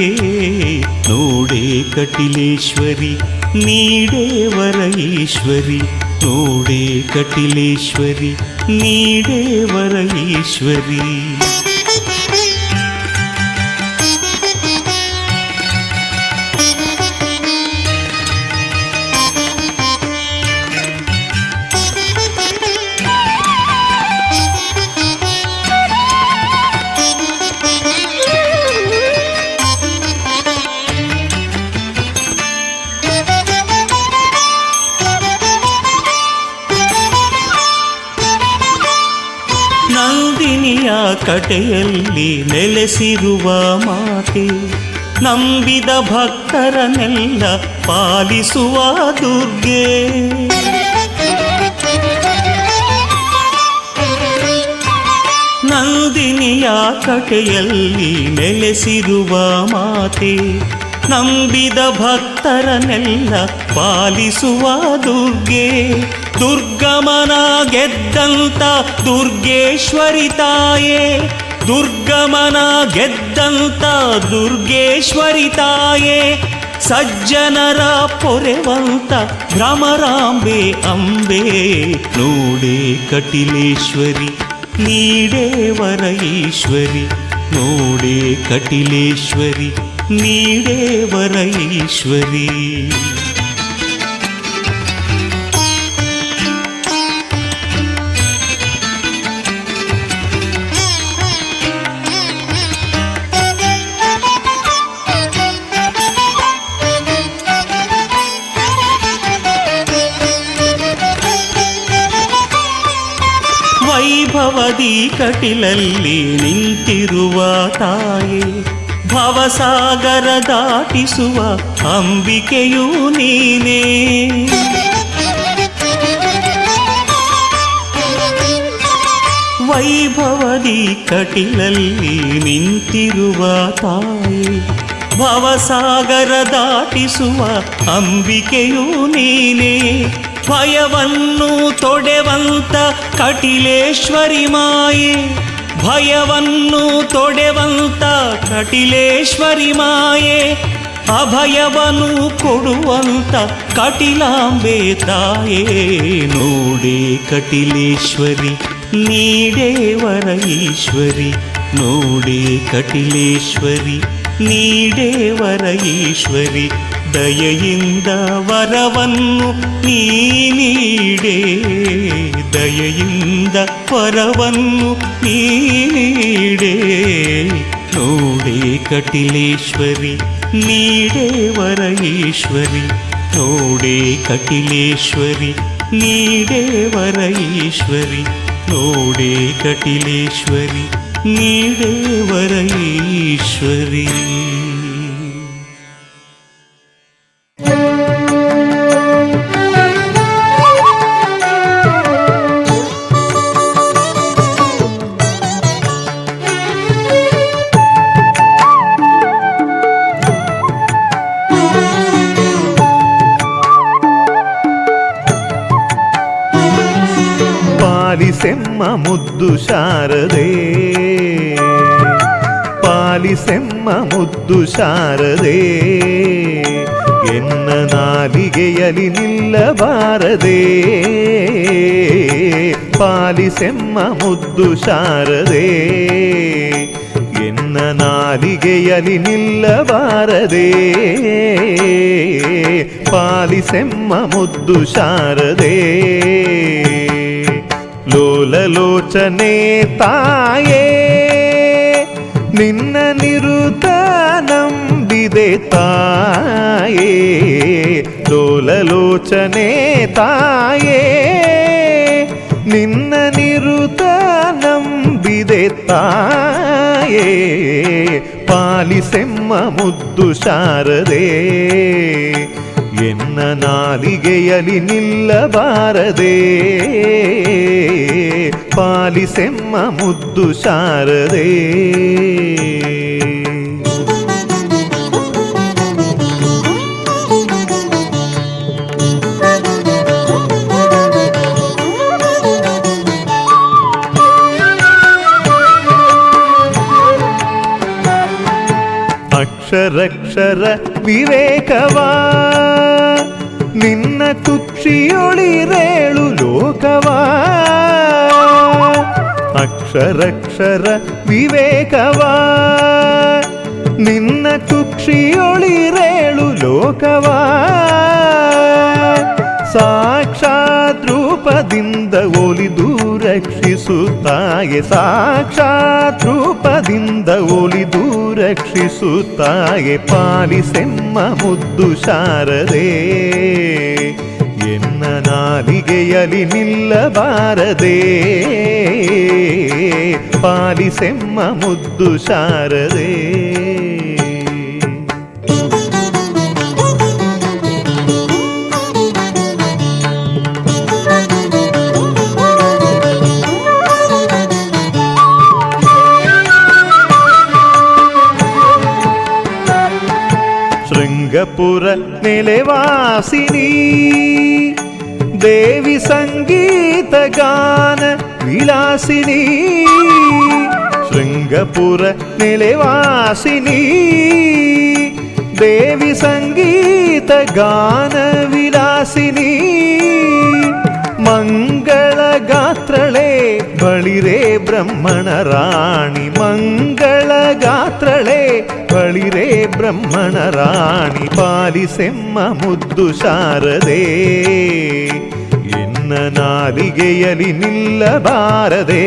ನೋಡೆ ಕಟಿಲೇಶ್ವರಿ ನೀಡೇ ವರ ಈಶ್ವರಿ, ನೋಡೆ ಕಟಿಲೇಶ್ವರಿ ನೀಡೇ ವರ ಈಶ್ವರಿ. ನಂದಿನಿಯ ಕಟೆಯಲ್ಲಿ ನೆಲೆಸಿರುವ ಮಾತೆ, ನಂಬಿದ ಭಕ್ತರನ್ನೆಲ್ಲ ಪಾಲಿಸುವ ದುರ್ಗೆ. ನಂದಿನಿಯ ಕಟೆಯಲ್ಲಿ ನೆಲೆಸಿರುವ ಮಾತೆ, ನಂಬಿದ ಭಕ್ತರನ್ನೆಲ್ಲ ಪಾಲಿಸುವ ದುರ್ಗೆ. ದುರ್ಗಮನ ಗೆದ್ದಂತ ದುರ್ಗೇಶ್ವರಿ ತಾಯೇ, ದುರ್ಗಮನ ಗೆದ್ದಂತ ದುರ್ಗೇಶ್ವರಿ ತಾಯೇ, ಸಜ್ಜನರ ಪೊರೆವಂತ ಭ್ರಮರಾಂಬೆ ಅಂಬೆ, ನೋಡೆ ಕಟಿಲೇಶ್ವರಿ ನೀಡೇ ವರ ಈಶ್ವರಿ, ನೋಡೆ ಕಟಿಲೇಶ್ವರಿ ನೀಡೇ ವರ ಈಶ್ವರಿ. ವೈಭವದಿ ಕಟಿಲಲ್ಲಿ ನಿಂತಿರುವ ತಾಯೇ, ಭವಸಾಗರ ದಾಟಿಸುವ ಅಂಬಿಕೆಯೂ ನೀನೇ. ವೈಭವದಿ ಕಟಿಲಲ್ಲಿ ನಿಂತಿರುವ ತಾಯೇ, ಭವಸಾಗರ ದಾಟಿಸುವ ಅಂಬಿಕೆಯೂ ನೀನೇ. ಭಯವನ್ನು ತೊಡೆವಂತ ಕಟಿಲೇಶ್ವರಿ ಮಾಯೆ, ಭಯವನ್ನು ತೊಡೆವಂತ ಕಟಿಲೇಶ್ವರಿ ಮಾಯೆ, ಅಭಯವನ್ನು ಕೊಡುವಂತ ಕಟಿಲಾಂಬೆ ತಾಯೇ, ನೋಡೆ ಕಟಿಲೇಶ್ವರಿ ನೀಡೇ ವರ ಈಶ್ವರಿ, ನೋಡೆ ಕಟಿಲೇಶ್ವರಿ ನೀಡೇ ವರ ಈಶ್ವರಿ, ದಯೆಯಿಂದ ವರವನ್ನು ನೀಡೇ, ದಯೆಯಿಂದ ವರವನ್ನು ನೀಡೇ, ನೋಡೆ ಕಟಿಲೇಶ್ವರಿ ನೀಡೇ ವರ ಈಶ್ವರಿ, ನೋಡೆ ಕಟಿಲೇಶ್ವರಿ ನೀಡೇ ವರ ಈಶ್ವರಿ, ನೋಡೆ ಕಟಿಲೇಶ್ವರಿ ನೀಡೇ ವರ ಈಶ್ವರಿ. ಪಾಲಿಸೆಮ್ಮ ಮುದ್ದು ಶಾರದೆ, ಪಾಲಿಸೆಮ್ಮ ಮುದ್ದು ಶಾರದೆ, ಎನ್ನ ನಾಲಿಗೆಯಲಿ ನಿಲ್ಲಬಾರದೆ. ಪಾಲಿಸೆಮ್ಮ ಮುದ್ದು ಶಾರದೆ, ಎನ್ನ ನಾಲಿಗೆಯಲಿ ನಿಲ್ಲಬಾರದೆ. ಪಾಲಿಸೆಮ್ಮ ಮುದ್ದು ಶಾರದೆ, ಲೋಲಲೋಚನೆ ತಾಯೇ, ನಿನ್ನ ನಿರುತ ನಂಬಿದೆ ತಾಯೇ. ಲೋಲಲೋಚನೆ ತಾಯೇ, ನಿನ್ನ ನಿರುತ ನಂಬಿದೆ ತಾಯೇ. ಪಾಲಿಸೆಮ್ಮ ಮುದ್ದು ಶಾರದೆ, ಎನ್ನ ನಾಲಿಗೆಯಲಿ ನಿಲ್ಲಬಾರದೆ ಪಾಲಿಸೆಮ್ಮ ಮುದ್ದು ಶಾರದೆ. ಅಕ್ಷರಕ್ಷರ ವಿವೇಕವಾ ನಿನ್ನ ಕುಕ್ಷಿಯೊಳಿರೇಳು ಲೋಕವಾ. ಅಕ್ಷರಕ್ಷರ ವಿವೇಕವಾ ನಿನ್ನ ಕುಕ್ಷಿಯೊಳಿರೇಳು ಲೋಕವಾ. ಸಾಕ್ಷಾತ್ ರೂಪದಿಂದ ಒಲಿದು ರಕ್ಷಿಸುತ್ತಾಯೆ, ಸಾಕ್ಷಾತ್ ರೂಪದಿಂದ ಒಲಿದು ರಕ್ಷಿಸುತ್ತಾಯೆ. ಪಾಲಿಸೆಮ್ಮ ಮುದ್ದು ಶಾರದೆ ಎನ್ನ ನಾಲಿಗೆಯಲಿ ನಿಲ್ಲಬಾರದೆ ಪಾಲಿಸೆಮ್ಮ ಮುದ್ದು ಶಾರದೆ. ಶೃಂಗಪುರ ನೆಲೆವಾಸಿನಿ ದೇವಿ ಸಂಗೀತ ಗಾನ ವಿಲಾಸಿನಿ. ಶೃಂಗಪುರ ನೆಲೆವಾಸಿನಿ ದೇವಿ ಸಂಗೀತ ಗಾನ ವಿಲಾಸಿನಿ. ಮಂಗಳ ಗಾತ್ರಳೆ ಬಳಿರೆ ಬ್ರಹ್ಮಣ ರಾಣಿ, ಮಂಗಳ ಗಾತ್ರಳೆ ಬಳಿರೆ ಬ್ರಹ್ಮಣ ರಾಣಿ. ಪಾಲಿಸೆಮ್ಮ ಮುದ್ದು ಶಾರದೆ ಎನ್ನ ನಾಲಿಗೆಯಲಿ ನಿಲ್ಲಬಾರದೆ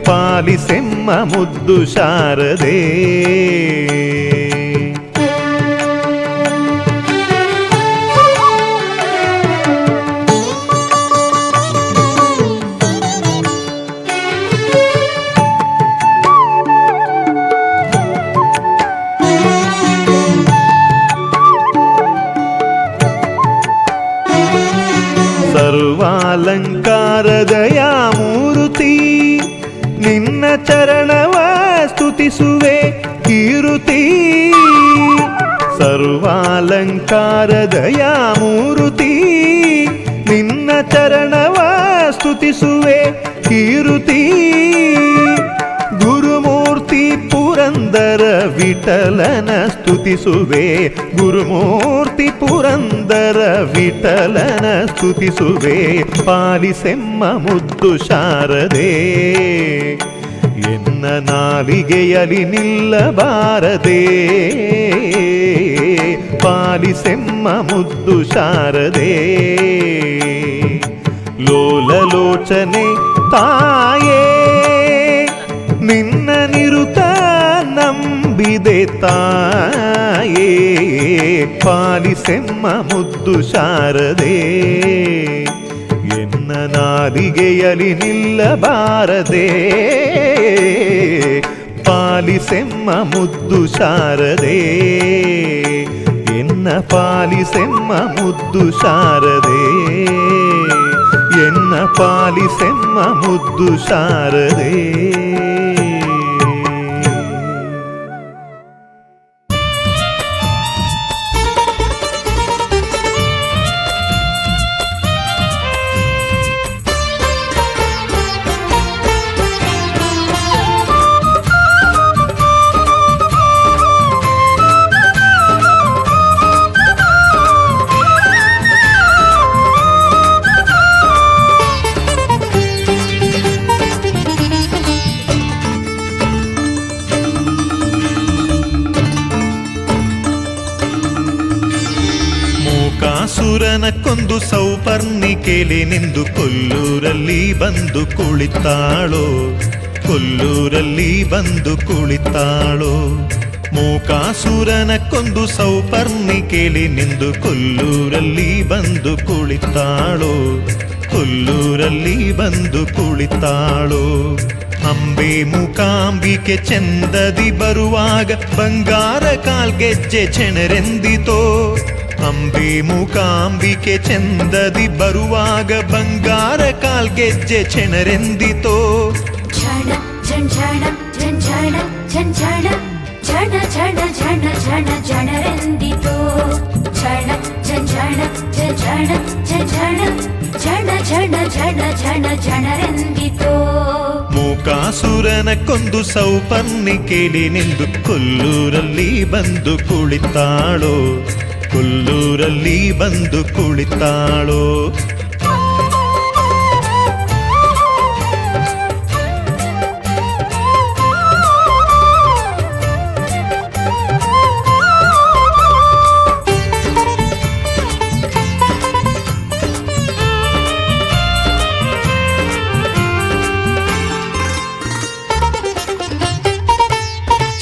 ಪಾಲಿಸೆಮ್ಮ ಮುದ್ದು ಶಾರದೆ. ಸರ್ವಾಲಂಕಾರದಯ ಮೂರುತಿ ನಿನ್ನ ಚರಣವ ಸ್ತುತಿಸುವೆ ಕೀರುತಿ. ಸರ್ವಾಲಂಕಾರದಯ ಮೂರುತಿ ನಿನ್ನ ಚರಣವ ಸ್ತುತಿಸುವೆ ಕೀರುತಿ. ಗುರುಮೂರ್ತಿ ಪುರಂದರ ವಿಠಲನ ಸ್ತುತಿಸುವೆ, ಗುರುಮೂರ್ತಿ ಪುರಂದರ ವಿಠಲನ ಸ್ತುತಿಸುವೆ. ಪಾಲಿಸೆಮ್ಮ ಮುದ್ದು ಶಾರದೆ ಎನ್ನ ನಾಲಿಗೆಯಲಿ ನಿಲ್ಲಬಾರದೆ ಪಾಲಿಸೆಮ್ಮ ಮುದ್ದು ಶಾರದೆ. ಲೋಲಲೋಚನೆ ತಾಯೇ ನಿನ್ನ ನಿರುತ ನಂಬಿದೆ ತಾಯೇ. ಪಾಲಿಸೆಮ್ಮ ಮುದ್ದು ಶಾರದೆ ಎನ್ನ ನಾಲಿಗೆಯಲಿ ನಿಲ್ಲಬಾರದೆ ಪಾಲಿಸೆಮ್ಮ ಮುದ್ದು ಶಾರದೆ ಎನ್ನ ಪಾಲಿಸೆಮ್ಮ ಮುದ್ದು ಶಾರದೆ ಎನ್ನ ಪಾಲಿಸೆಮ್ಮ ಮುದ್ದು ಶಾರದೆ. ಮೂಕಾಸುರನ ಕೊಂದು ಸೌಪರ್ಣಿಕೆಲೆ ನಿಂದು ಕೊಲ್ಲೂರಲ್ಲಿ ಬಂದು ಕುಳಿತಾಳೋ, ಕೊಲ್ಲೂರಲ್ಲಿ ಬಂದು ಕುಳಿತಾಳೋ. ಮೂಕಾಸುರನ ಕೊಂದು ಸೌಪರ್ಣಿಕೆಲೆ ನಿಂದು ಕೊಲ್ಲೂರಲ್ಲಿ ಬಂದು ಕುಳಿತಾಳೋ, ಕೊಲ್ಲೂರಲ್ಲಿ ಬಂದು ಕುಳಿತಾಳೋ. ಅಂಬೆ ಮೂಕಾಂಬಿಕೆ ಚೆಂದದಿ ಬರುವಾಗ ಬಂಗಾರ ಕಾಲ್ಗೆಜ್ಜೆ ಚೆಣರೆಂದಿತೋ. ಅಂಬೆ ಮೂಕಾಂಬಿಕೆ ಚೆಂದದಿ ಬರುವಾಗ ಬಂಗಾರ ಕಾಲ್ಗೆಜ್ಜೆ ಚೆಣರೆಂದಿತೋ. ಝಣ ಝಣ ಝಣ ಝಣ ಝಣ ಝಣ ಝಣ ಝಣ ಝಣರೆಂದಿತೋ. ಝಣ ಝಣ ಝಣ ಝಣ ಝಣ ಝಣ ಝಣ ಝಣ ಝಣರೆಂದಿತೋ. ಮೂಕಾಸುರನ ಕೊಂದು ಸೌಪರ್ಣಿಕೆಲಿ ನಿಂದು ಕೊಲ್ಲೂರಲ್ಲಿ ಬಂದು ಕುಳಿತಾಳೋ. ಕೊಲ್ಲೂರಲ್ಲಿ ಬಂದು ಕುಳಿತಾಳೋ.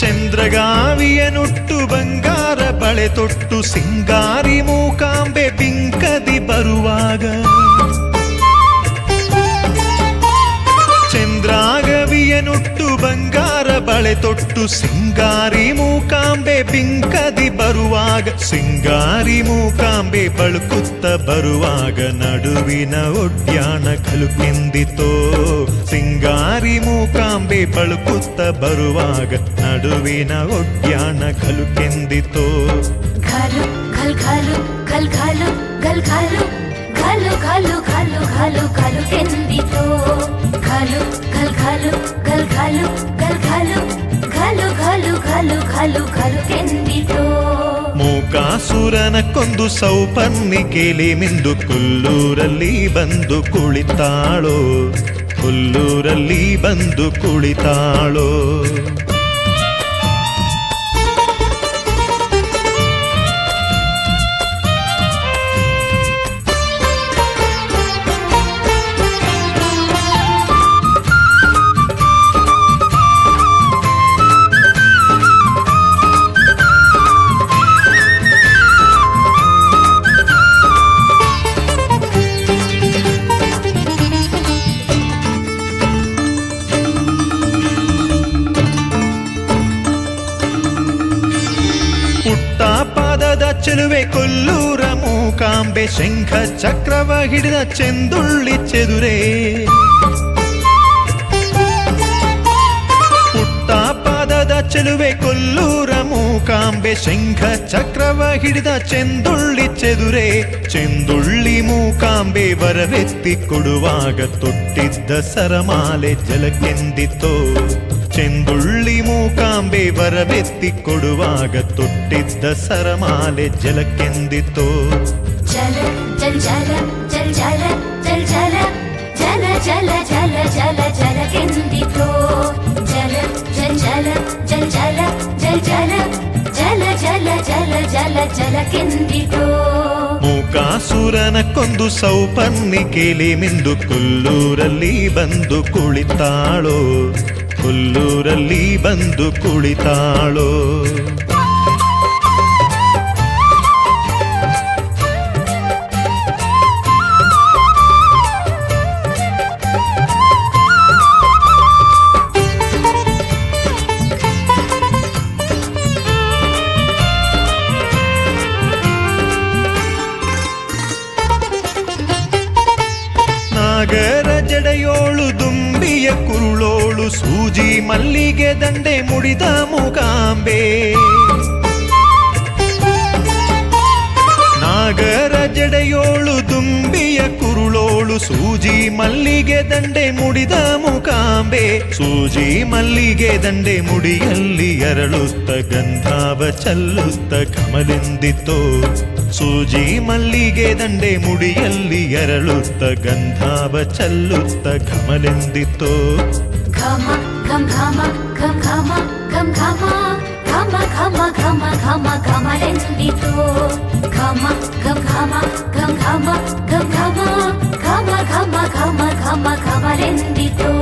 ಚಂದ್ರಗಾವಿಯನುಟ್ಟು ಬಂಗಾರ ಬಳೆ ತೊಟ್ಟು ಸಿಂಗಾರಿ ಮೂಕಾಂಬೆ ಬಿಂಕದಿ ಬರುವಾಗ. ಚಂದ್ರಾಗವಿಯನುಟ್ಟು ಬಂಗಾರ ಬಳೆ ತೊಟ್ಟು ಸಿಂಗಾರಿ ಮೂಕಾಂಬೆ ಬಿಂಕದಿ ಬರುವಾಗ. ಸಿಂಗಾರಿ ಮೂಕಾಂಬೆ ಬಳುಕುತ್ತ ಬರುವಾಗ ನಡುವಿನ ಒಡ್ಯಾಣ ಕಲುಕೆಂದಿತೋ. ಸಿಂಗಾರಿ ಮೂಕಾಂಬೆ ಬಳುಕುತ್ತ ಬರುವಾಗ ನಡುವಿನ ಒಡ್ಯಾಣ ಕಲುಕೆಂದಿತೋ. ಘಲು ಘಲ್ ಘಲು ಘಲ್ ಘಲು ಘಲ್ ಘಲು ಘಲು ಘಲು ಘಲು ಘಲು ಘಲು ಕೆಂದಿತೋ. ಘಲು ಘಲ್ ಘಲು ಘಲ್ ಘಲು ಘಲ್ ಘಲು ಘಲು ಘಲು ಘಲು ಘಲು ಘಲು ಕೆಂದಿತೋ. ಮೂಕಾಸುರನ ಕೊಂದು ಸೌಪರ್ಣಿಕೆಲಿ ಮಿಂದು ಕೊಲ್ಲೂರಲ್ಲಿ ಬಂದು ಕುಳಿತಾಳೋ. ಕೊಲ್ಲೂರಲ್ಲಿ ಬಂದು ಕುಳಿತಾಳೋ. ಚೆಲುವೆ ಕೊಲ್ಲೂರ ಮೂಕಾಂಬೆ ಶಂಖ ಚಕ್ರವ ಹಿಡಿದ ಚೆಂದುಳ್ಳಿ ಚೆದುರೆ. ಪುಟ್ಟ ಪಾದದ ಚೆಲುವೆ ಕೊಲ್ಲೂರ ಮೂಕಾಂಬೆ ಶಂಖ ಚಕ್ರವ ಹಿಡಿದ ಚೆಂದುಳ್ಳಿ ಚೆದುರೆ. ಚೆಂದುಳ್ಳಿ ಮೂಕಾಂಬೆ ವರವೆತ್ತಿ ಕೊಡುವಾಗ ತೊಟ್ಟಿದ್ದ ಸರಮಾಲೆ ಜಲಕೆಂದಿತೋ. ಚೆಂದುಳ್ಳಿ ಮೂಕಾಂಬೆ ವರವೆತ್ತಿ ಕೊಡುವಾಗ ತೊಟ್ಟಿದ್ದ ಸರಮಾಲೆ ಜಲಕೆಂದಿತೋ. ಜಲ ಜಲ್ ಜಲ ಜಲ್ ಜಲ ಜಲ್ ಜಲ ಜಲ ಜಲ ಜಲ ಜಲ ಜಲಕೆಂದಿತೋ. ಜಲ ಜಲ್ ಜಲ ಜಲ್ ಜಲ ಜಲ್ ಜಲ ಜಲ ಜಲ ಜಲ ಜಲ ಜಲಕೆಂದಿತೋ. ಮೂಕಾಸುರನ ಕೊಂದು ಸೌಪರ್ಣಿಕೆಲಿ ಮಿಂದು ಕೊಲ್ಲೂರಲ್ಲಿ ಬಂದು ಕುಳಿತಾಳೋ. ಕೊಲ್ಲೂರಲ್ಲಿ ಬಂದು ಕುಳಿತಾಳೋ. ನಾಗರ ಜಡೆಯೋಳು ದುಂಬಿಯ ಕುರುಳೋಳು ಸೂಜಿ ಮಲ್ಲಿಗೆ ದಂಡೆ ಮುಡಿದ ಮೂಕಾಂಬೆ. ನಾಗರ ಜಡೆಯೋಳು ದುಂಬಿಯ ಕುರುಳೋಳು ಸೂಜಿ ಮಲ್ಲಿಗೆ ದಂಡೆ ಮುಡಿದ ಮೂಕಾಂಬೆ. ಸೂಜಿ ಮಲ್ಲಿಗೆ ದಂಡೆ ಮುಡಿಯಲ್ಲಿ ಅರಳುತ್ತ ಗಂಧಾವ ಚಲ್ಲುತ್ತ ಕಮಲೆಂದಿತೋ. ಸೂಜಿ ಮಲ್ಲಿಗೆ ದಂಡೆ ಮುಡಿಯಲ್ಲಿ ಅರಳುತ್ತ ಗಂಧಾವ ಚಲ್ಲುತ್ತ ಕಮಲೆಂದಿತೋ. ಘಮ ಘಮ ಘಮ ಘಮ ಘಮ ಘಮ ಘಮ ಘಮ ಘಮ ಘಮ ಘಮಲೆಂದಿತೋ. ಘಮ ಘಮ ಘಮ ಘಮ ಘಮ ಘಮ ಘಮ ಘಮ ಘಮ ಘಮ ಘಮಲೆಂದಿತೋ.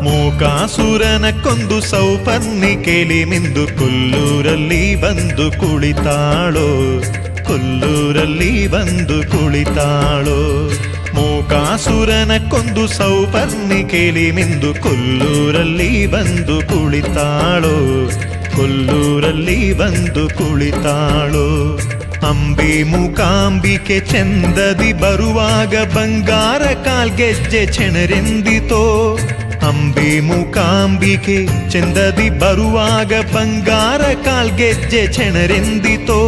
ಮೂಕಾಸುರನ ಕೊಂದು ಸೌಪರ್ಣಿಕೆಲಿ ಮಿಂದು ಕೊಲ್ಲೂರಲ್ಲಿ ಬಂದು ಕುಳಿತಾಳೋ. ಕೊಲ್ಲೂರಲ್ಲಿ ಬಂದು ಕುಳಿತಾಳೋ. ಮೂಕಾಸುರನ ಕೊಂದು ಸೌಪರ್ಣಿಕೆಲಿ ಮಿಂದು ಕೊಲ್ಲೂರಲ್ಲಿ ಬಂದು ಕುಳಿತಾಳೋ, ಕೊಲ್ಲೂರಲ್ಲಿ ಬಂದು ಕುಳಿತಾಳೋ. ಅಂಬಿ ಮೂಕಾಂಬಿಕೆ ಚಂದದಿ ಬರುವಾಗ ಬಂಗಾರ ಕಾಲ್ಗೆಜ್ಜೆ ಚೆಣರೆಂದಿತೋ. ಅಂಬಿ ಮೂಕಾಂಬಿಕೆ ಚಂದದಿ ಬರುವಾಗ ಬಂಗಾರ ಕಾಲ್ಗೆಜ್ಜೆ ಚೆಣರೆಂದಿತೋ.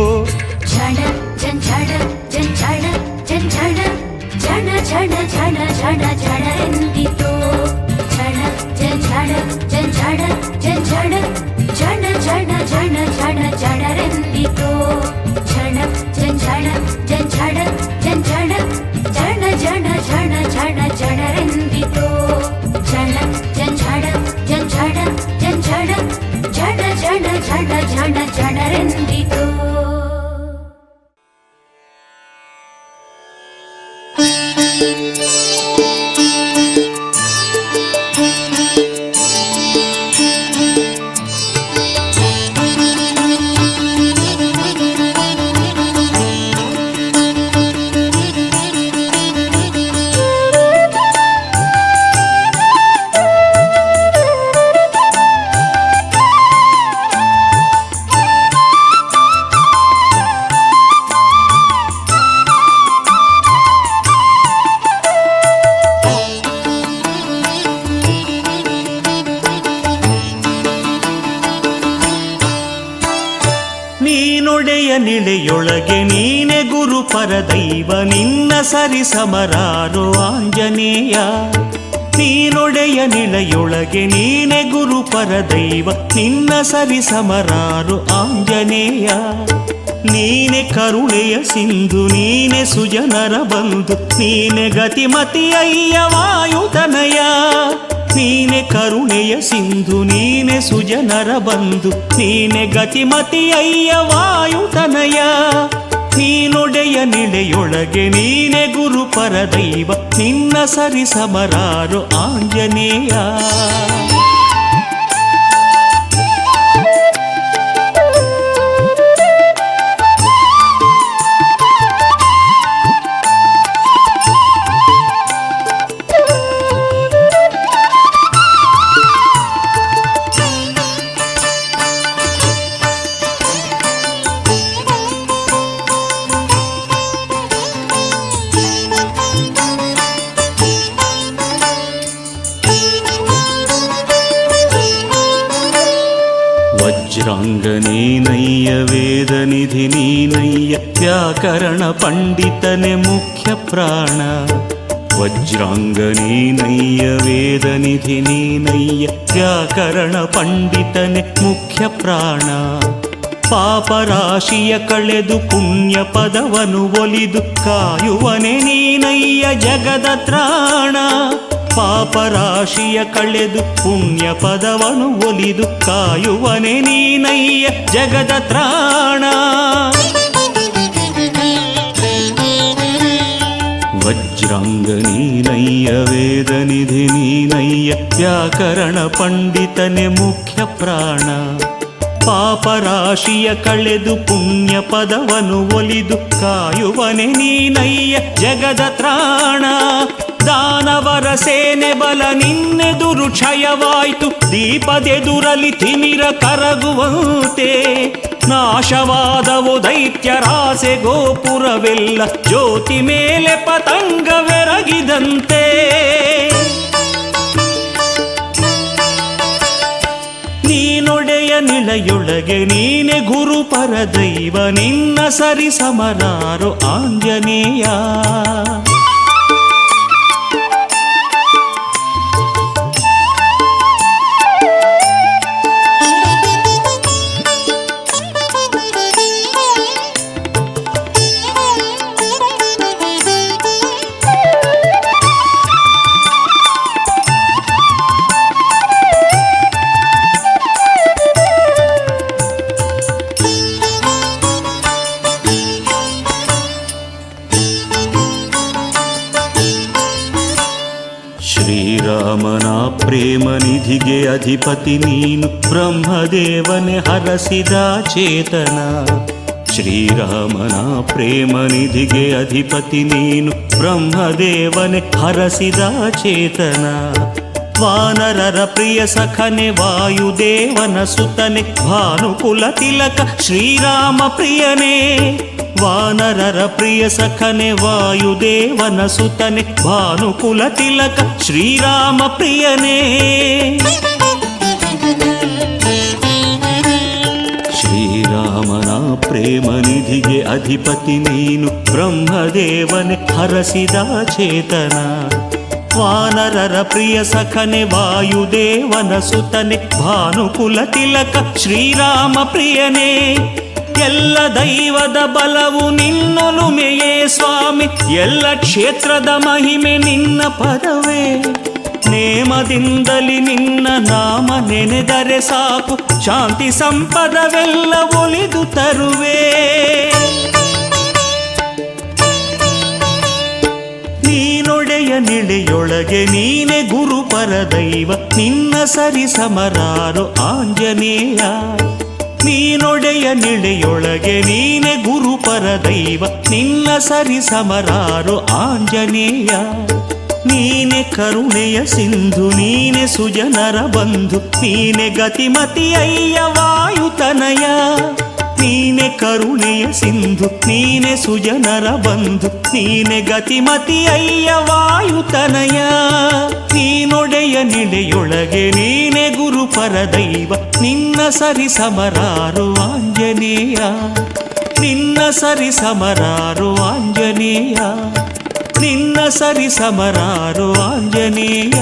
ಝಣ ಝಣ ಝಣ ಝಣ ಝಣ ಝಣ ಝಣ ಝಣ ಝಣರೆಂದಿತೋ. ಝಣ ಝಣ ಝಣ ಝಣ ಝಣ ಝಣ ಝಣ ಝಣ ಝಣರೆಂದಿತೋ. ಝಣ ಝಣ ಝಣ ಝಣ ಝಣ ಝಣ ಝಣ ಝಣ ಝಣರೆಂದಿತೋ. ಝಣ ಝಣ ಝಣ ಝಣ ಝಣ ಝಣ ಝಣ ಝಣ ಝಣರೆಂದಿತೋ. ನೀನೊಡೆಯ ನಿಳೆಯೊಳಗೆ ನೀನೆ ಗುರು ಪರದೈವ, ನಿನ್ನ ಸರಿ ಸಮರಾರೋ ಆಂಜನೇಯ. ನೀನೊಡೆಯ ನಿಳೆಯೊಳಗೆ ನೀನೆ ಗುರು ಪರದೈವ, ನಿನ್ನ ಸರಿ ಸಮರಾರೋ ಆಂಜನೇಯ. ನೀನೆ ಕರುಣೆಯ ಸಿಂಧು, ನೀನೆ ಸುಜನರ ಬಂಧು, ನೀನೆ ಗತಿಮತಿಯಯ್ಯ ವಾಯುತನಯ. ನೀನೆ ಕರುಣೆಯ ಸಿಂಧು, ನೀನೆ ಸುಜನರ ಬಂಧು, ನೀನೆ ಗತಿಮತಿಯಯ್ಯ ವಾಯುತನಯ. ನೀನೊಡೆಯ ನಿಳೆಯೊಳಗೆ ನೀನೆ ಗುರು ಪರದೈವ, ನಿನ್ನ ಸರಿ ಸಮರಾರು ಆಂಜನೇಯ. ವಜ್ರಾಂಗ ನೀನಯ್ಯ, ವೇದ ನಿಧಿ ನೀನಯ್ಯ, ವ್ಯಾಕರಣ ಪಂಡಿತನೆ ಮುಖ್ಯ ಪ್ರಾಣ. ವಜ್ರಾಂಗ ನೀನಯ್ಯ, ವೇದ ನಿಧಿ ನೀನಯ್ಯ, ವ್ಯಾಕರಣ ಪಂಡಿತನೆ ಮುಖ್ಯ ಪ್ರಾಣ. ಪಾಪರಾಶಿಯ ಕಳೆದು ಪುಣ್ಯ ಪದವನು ಒಲಿದು ಕಾಯುವನೆ ನೀನಯ್ಯ ಜಗದ ತ್ರಾಣ. ಪಾಪರಾಶಿಯ ಕಳೆದು ಪುಣ್ಯ ಪದವನು ಒಲಿದು ಕಾಯುವನೆ ನೀನಯ್ಯ ಜಗದ ತ್ರಾಣ. ವಜ್ರಾಂಗ ನೀನಯ್ಯ, ವೇದ ನಿಧಿ ನೀನಯ್ಯ, ವ್ಯಾಕರಣ ಪಂಡಿತನೆ ಮುಖ್ಯ ಪ್ರಾಣ. ಪಾಪರಾಶಿಯ ಕಳೆದು ಪುಣ್ಯ ಪದವನು ಒಲಿದು ಕಾಯುವನೆ ನೀನಯ್ಯ ಜಗದ ತ್ರಾಣ. ದಾನವರ ಸೇನೆ ಬಲ ನಿನ್ನೆದುರು ಕ್ಷಯವಾಯ್ತು, ದೀಪದೆದುರಲಿ ತಿಮಿರ ಕರಗುವಂತೆ. ನಾಶವಾದವು ದೈತ್ಯರಾಸೆ ಗೋಪುರವೆಲ್ಲ, ಜ್ಯೋತಿ ಮೇಲೆ ಪತಂಗವೆರಗಿದಂತೆ. ನೀನೊಡೆಯ ನಿಳೆಯೊಳಗೆ ನೀನೆ ಗುರು ಪರದೈವ, ನಿನ್ನ ಸರಿ ಸಮರಾರು ಆಂಜನೇಯ. ಶ್ರೀರಾಮನ ಪ್ರೇಮ ನಿಧಿಗೆ ಅಧಿಪತಿ ನೀನು, ಬ್ರಹ್ಮದೇವನೆ ಹರಸಿದ ಚೇತನ. ಶ್ರೀರಾಮನ ಪ್ರೇಮ ನಿಧಿಗೆ ಅಧಿಪತಿ ನೀನು, ಬ್ರಹ್ಮದೇವನೆ ಹರಸಿದ ಚೇತನ. ವಾನರರ ಪ್ರಿಯ ಸಖನೆ ವಾಯುದೇವನ ಸುತನೆ, ಭಾನುಕುಲ ತಿಲಕ ಶ್ರೀರಾಮ ಪ್ರಿಯನೇ. ವಾನರರ ಪ್ರಿಯ ಸಖನೆ ವಾಯುದೇವನ ಸುತನೆ, ಭಾನುಕುಲ ತಿಲಕ ಶ್ರೀರಾಮ ಪ್ರಿಯನೇ. ಶ್ರೀರಾಮನ ಪ್ರೇಮ ನಿಧಿಗೆ ಅಧಿಪತಿ ನೀನು, ಬ್ರಹ್ಮದೇವನೆ ಹರಸಿದ ಚೇತನ. ವಾನರರ ಪ್ರಿಯ ಸಖನೆ ವಾಯುದೇವನ ಸುತನೆ, ಭಾನುಕುಲ ತಿಲಕ ಶ್ರೀರಾಮ ಪ್ರಿಯನೇ. ಎಲ್ಲ ದೈವದ ಬಲವು ನಿನ್ನೊಲುಮೆಯೇ ಸ್ವಾಮಿ, ಎಲ್ಲ ಕ್ಷೇತ್ರದ ಮಹಿಮೆ ನಿನ್ನ ಪದವೇ. ನೇಮದಿಂದಲಿ ನಿನ್ನ ನಾಮ ನೆನೆದರೆ ಸಾಕು, ಶಾಂತಿ ಸಂಪದವೆಲ್ಲ ಒಲಿದು ತರುವೆ. ನೀನೊಡೆಯ ನಿಳೆಯೊಳಗೆ ನೀನೆ ಗುರು ಪರದೈವ, ನಿನ್ನ ಸರಿ ಸಮರಾರು ಆಂಜನೇಯ. ನೀನೊಡೆಯ ನಿಳೆಯೊಳಗೆ ನೀನೆ ಗುರು ಪರದೈವ, ನಿನ್ನ ಸರಿ ಸಮರಾರು ಆಂಜನೇಯ. ನೀನೆ ಕರುಣೆಯ ಸಿಂಧು, ನೀನೆ ಸುಜನರ ಬಂಧು, ನೀನೆ ಗತಿಮತಿ ಅಯ್ಯ ವಾಯುತನಯ. ನೀನೆ ಕರುಣೆಯ ಸಿಂಧು, ನೀನೆ ಸುಜನರ ಬಂಧು, ನೀನೆ ಗತಿಮತಿ ಅಯ್ಯ ವಾಯುತನಯ. ನೀನೊಡೆಯ ನಿಳೆಯೊಳಗೆ ನೀನೆ ಗುರು ಪರದೈವ, ನಿನ್ನ ಸರಿ ಸಮರಾರು ಆಂಜನೇಯ. ನಿನ್ನ ಸರಿ ಸಮರಾರು ಆಂಜನೇಯ, ನಿನ್ನ ಸರಿ ಸಮರಾರು ಆಂಜನೇಯ.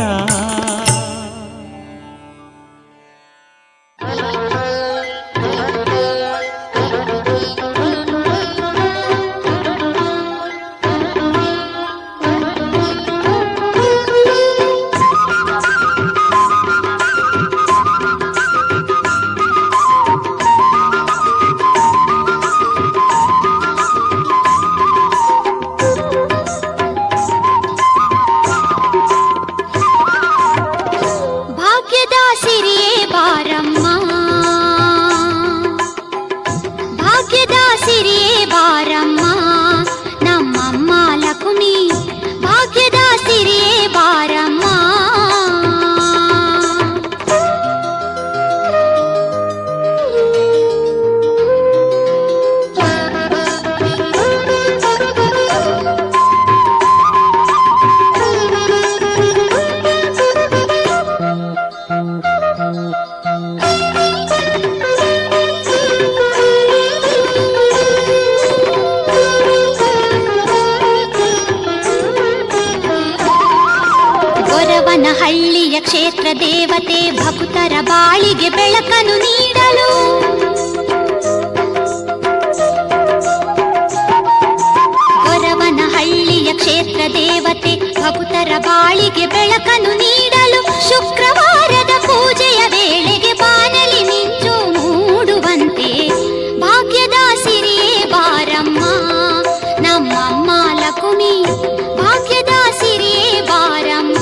ಹಳ್ಳಿಯ ಕ್ಷೇತ್ರ ದೇವತೆ ಭಕ್ತರ ಬಾಳಿಗೆ ಬೆಳಕನ್ನು ನೀಡಲು, ಗೊರವನಹಳ್ಳಿಯ ಕ್ಷೇತ್ರ ದೇವತೆ ಭಕ್ತರ ಬಾಳಿಗೆ ಬೆಳಕನ್ನು ನೀಡಲು, ಶುಕ್ರವಾರದ ಪೂಜೆಯ ವೇಳೆಗೆ ಬಾನಲಿ ಮಿಂಚು ಮೂಡುವಂತೆ ಭಾಗ್ಯದ ಸಿರಿಯೇ ಬಾರಮ್ಮ ನಮ್ಮಮ್ಮ ಲಕ್ಷ್ಮಿ, ಭಾಗ್ಯದ ಸಿರಿಯೇ ಬಾರಮ್ಮ.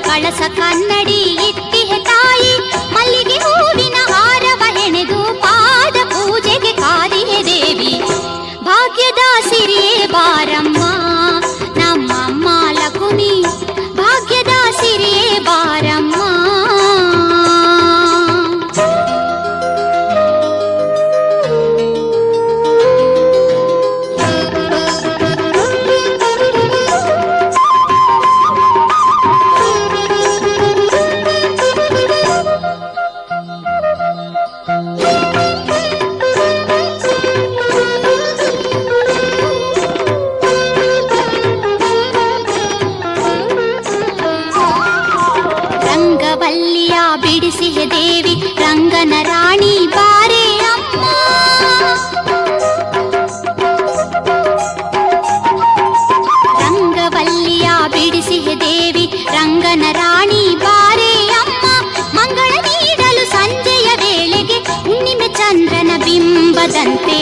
ಕಳಸ ಕನ್ನಡಿ ಇಟ್ಟಿಹೆ ತಾಯಿ, ಮಲ್ಲಿಗೆ ಹೂವಿನ ಹಾರವ ಹೆಣೆದು ಪಾದ ಪೂಜೆಗೆ ಕಾದಿಹೆ ದೇವಿ, ಭಾಗ್ಯದ ಸಿರಿಯೇ ಬಾರಮ್ಮ ನಮ್ಮಮ್ಮ ಲಕ್ಷ್ಮಿ, ಭಾಗ್ಯದ ಸಿರಿಯೇ ಬಾರಮ್ಮ. ತುಂಬದಂತೆ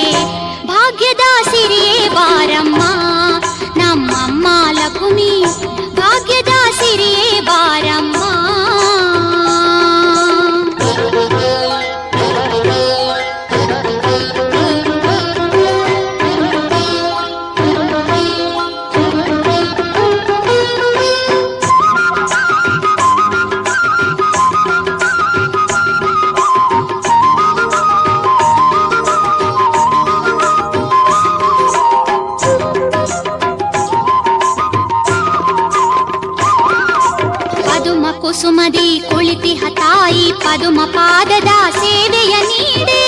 ಭಾಗ್ಯದ ಸಿರಿಯೇ ಬಾರಮ್ಮ ನಮ್ಮಮ್ಮ ಲಕ್ಷ್ಮಿ ಭಾಗ್ಯದ ಸಿರಿಯೇ ಬಾರಮ್ಮ. ಕುಸುಮದಿ ಕುಳಿತಿಹ ತಾಯಿ ಪದುಮ ಪಾದದ ಸೇವೆಯ ನೀಡೆ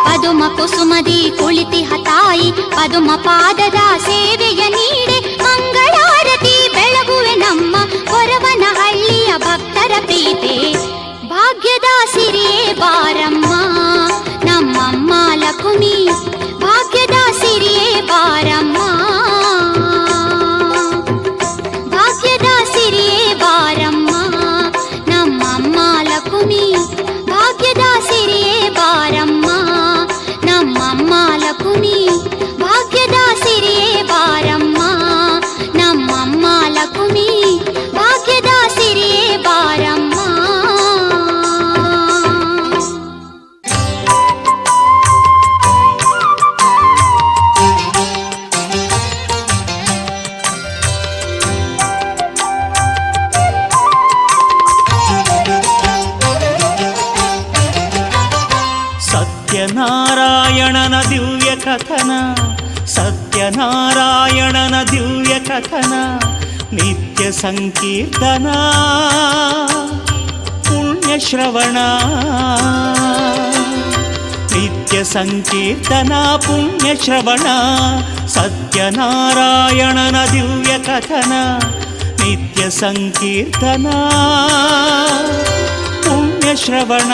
ಪದುಮ ಕುಸುಮದಿ ಕುಳಿತಿಹ ತಾಯಿ ಪದುಮ ಪಾದದ ಸೇವೆಯ ನೀಡೆ ಮಂಗಳಾರತಿ ಬೆಳಗುವೆ ನಮ್ಮ ಹೊರವನಹಳ್ಳಿಯ ಭಕ್ತರ ಪ್ರೀತೆ ಭಾಗ್ಯದ ಸಿರಿಯೇ ಬಾರಮ್ಮ ನಮ್ಮಮ್ಮ ಲಕ್ಷ್ಮಿ ಭಾಗ್ಯದ ಸಿರಿಯೇ ಬಾರಮ್ಮ. ಭಾಗ್ಯದ ಸಿರಿಯೇ ಬಾರಮ್ಮ ನಮ್ಮಮ್ಮ ಲಕ್ಷ್ಮಿ ಭಾಗ್ಯದ ಸಿರಿಯೇ ಬಾರಮ್ಮ ನಮ್ಮಮ್ಮ ಲಕ್ಷ್ಮಿ ಭಾಗ್ಯದ ಸಿರಿಯೇ ಬಾರಮ್ಮ. ಸತ್ಯನಾರಾಯಣನ ದಿವ್ಯ ಕಥನ ಸತ್ಯನಾರಾಯಣನ ದಿವ್ಯ ಕಥನ ನಿತ್ಯ ಸಂಕೀರ್ತನ ಪುಣ್ಯ ಶ್ರವಣ ನಿತ್ಯ ಸಂಕೀರ್ತನ ಪುಣ್ಯ ಶ್ರವಣ ಸತ್ಯನಾರಾಯಣನ ದಿವ್ಯ ಕಥನ ನಿತ್ಯ ಸಂಕೀರ್ತನ ಪುಣ್ಯ ಶ್ರವಣ.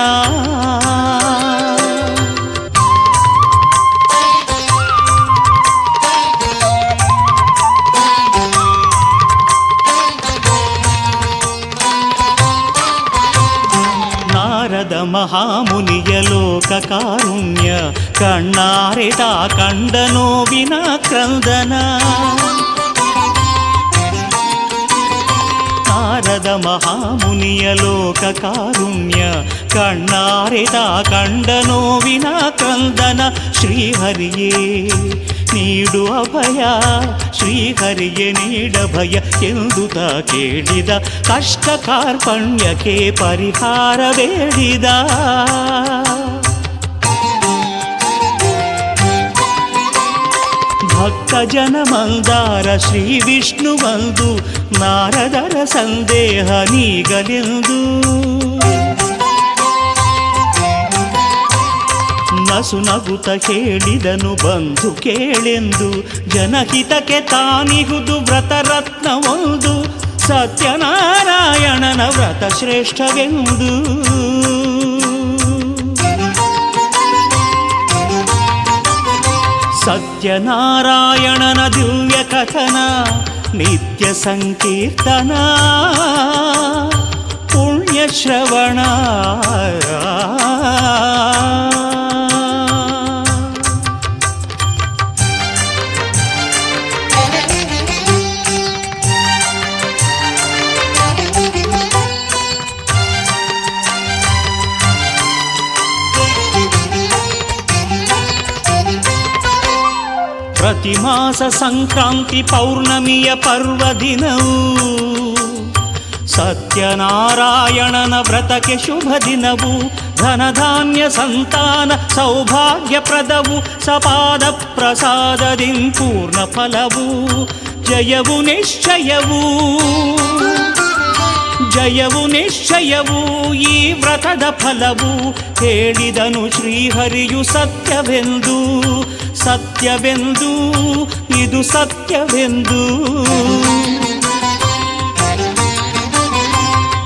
ನಾರದ ಮಹಾಮುನಿಯ ಲೋಕ ಕಾರುಣ್ಯ ಕಣ್ಣಾರೆದ ಕಂಡ ನೋವಿನ ಕ್ರಂದನ ನಾರದ ಮಹಾಮುನಿಯ ಲೋಕ ಕಾರುಣ್ಯ ಕಣ್ಣಾರೆದ ಕಂಡ ನೋವಿನ ಕ್ರಂದನ ಶ್ರೀಹರಿಯೇ ನೀಡು ಅಭಯ ಶ್ರೀಹರಿಗೆ ನೀಡಭಯ ಎಂದುತ ಕೇಳಿದ ಕಷ್ಟ ಕಾರ್ಪಣ್ಯಕ್ಕೆ ಪರಿಹಾರ ಬೇಡಿದ ಭಕ್ತ ಜನ ಮಂದಾರ ಶ್ರೀ ವಿಷ್ಣು ಬಂದು ನಾರದರ ಸಂದೇಹ ನೀಗಲೆಂದು ನಸು ನಗುತ ಹೇಳಿದನು ಬಂಧು ಕೇಳೆಂದು ಜನಹಿತಕ್ಕೆ ತಾನಿಹುದು ವ್ರತರತ್ನ ಒಂದು ಸತ್ಯನಾರಾಯಣನ ವ್ರತ ಶ್ರೇಷ್ಠವೆಂದು ಸತ್ಯನಾರಾಯಣನ ದಿವ್ಯ ಕಥನ ನಿತ್ಯ ಸಂಕೀರ್ತನ ಪುಣ್ಯ ಶ್ರವಣ. ಪ್ರತಿ ಮಾಸ ಸಂಕ್ರಾಂತಿ ಪೌರ್ಣಮಿಯ ಪರ್ವದಿನವು ಸತ್ಯನಾರಾಯಣನ ವ್ರತಕ್ಕೆ ಶುಭ ದಿನವು ಧನಧಾನ್ಯ ಸಂತಾನ ಸೌಭಾಗ್ಯಪ್ರದವು ಸಪಾದ ಪ್ರಸಾದದಿಂ ಪೂರ್ಣ ಫಲವು ಜಯವು ನಿಶ್ಚಯವು ಜಯವು ನಿಶ್ಚಯವು ಈ ವ್ರತದ ಫಲವು ಹೇಳಿದನು ಶ್ರೀಹರಿಯು ಸತ್ಯವೆಂದು ಸತ್ಯವೆಂದು ಇದು ಸತ್ಯವೆಂದು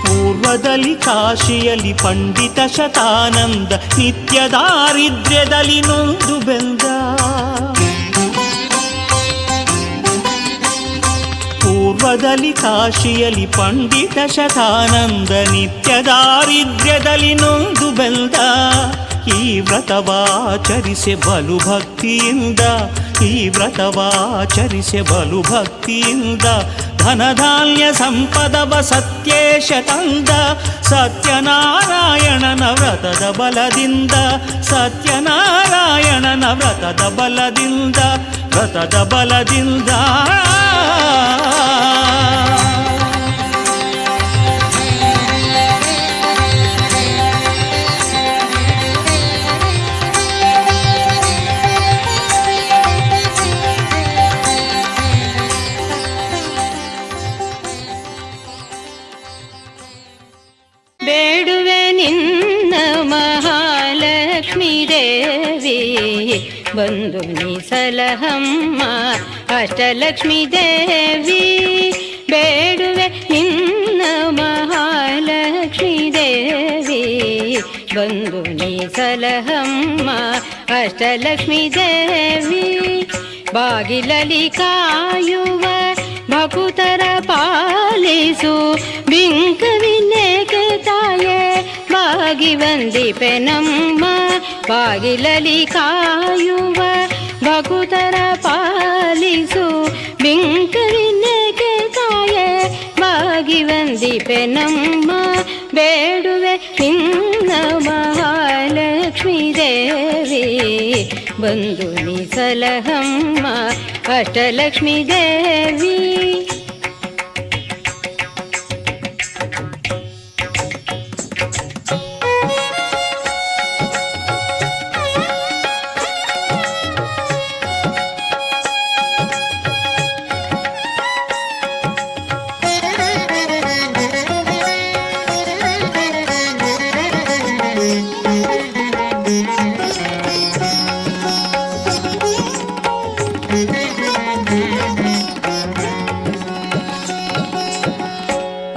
ಪೂರ್ವದಲ್ಲಿ ಕಾಶಿಯಲ್ಲಿ ಪಂಡಿತ ಶತಾನಂದ ನಿತ್ಯ ದಾರಿದ್ರ್ಯದಲ್ಲಿ ನೊಂದು ಬೆಂದ ಪೂರ್ವದಲ್ಲಿ ಕಾಶಿಯಲ್ಲಿ ಪಂಡಿತ ಶತಾನಂದ ನಿತ್ಯ ದಾರಿದ್ರ್ಯದಲ್ಲಿ ನೊಂದು ಬೆಂದ ಈ ವ್ರತವಾಚರಿಸೆ ಬಲು ಭಕ್ತಿಯಿಂದ, ಈ ವ್ರತವಾಚರಿಸೆ ಬಲು ಭಕ್ತಿಯಿಂದ ಧನಧಾನ್ಯ ಸಂಪದವ ಸತ್ಯೇಶ ತಂದ ಸತ್ಯನಾರಾಯಣನ ವ್ರತದ ಬಲದಿಂದ, ಸತ್ಯನಾರಾಯಣನ ವ್ರತದ ಬಲದಿಂದ, ವ್ರತದ ಬಲದಿಂದ. ಬೇಡುವೆ ನಿನ್ನ ಮಹಾಲಕ್ಷ್ಮೀ ದೇವಿ, ಬಂದು ನೀ ಸಲಹಮ್ಮ ಅಷ್ಟಲಕ್ಷ್ಮೀ ದೇವಿ. ಬೇಡುವೆ ನಿನ್ನ ಮಹಾಲಕ್ಷ್ಮೀ ದೇವಿ, ಬಂದು ನೀ ಸಲಹಮ್ಮ ಅಷ್ಟಲಕ್ಷ್ಮೀ ದೇವಿ. ಬಾಗಿಲಲಿ ಕಾಯುವ ಭಕುತರ ಪಾಲಿಸು ಬಿಂಕವಿನ್ನೇಕೆ ತಾಯೇ ಬಾಗಿ ವಂದಿಪೆ ನಮ್ಮ. ಬಾಗಿಲಲಿ ಕಾಯುವ ಭಕುತರ ಪಾಲಿಸು ಬಿಂಕವಿನ್ನೇಕೆ ತಾಯೇ ಬಾಗಿ ವಂದಿಪೆ ನಮ್ಮ. ಬೇಡುವೆ ನಿನ್ನ ಮಹಾಲಕ್ಷ್ಮೀ ದೇವಿ, ಬಂದು ನೀ ಸಲಹಮ್ಮ ಅಷ್ಟಲಕ್ಷ್ಮೀ ದೇವಿ.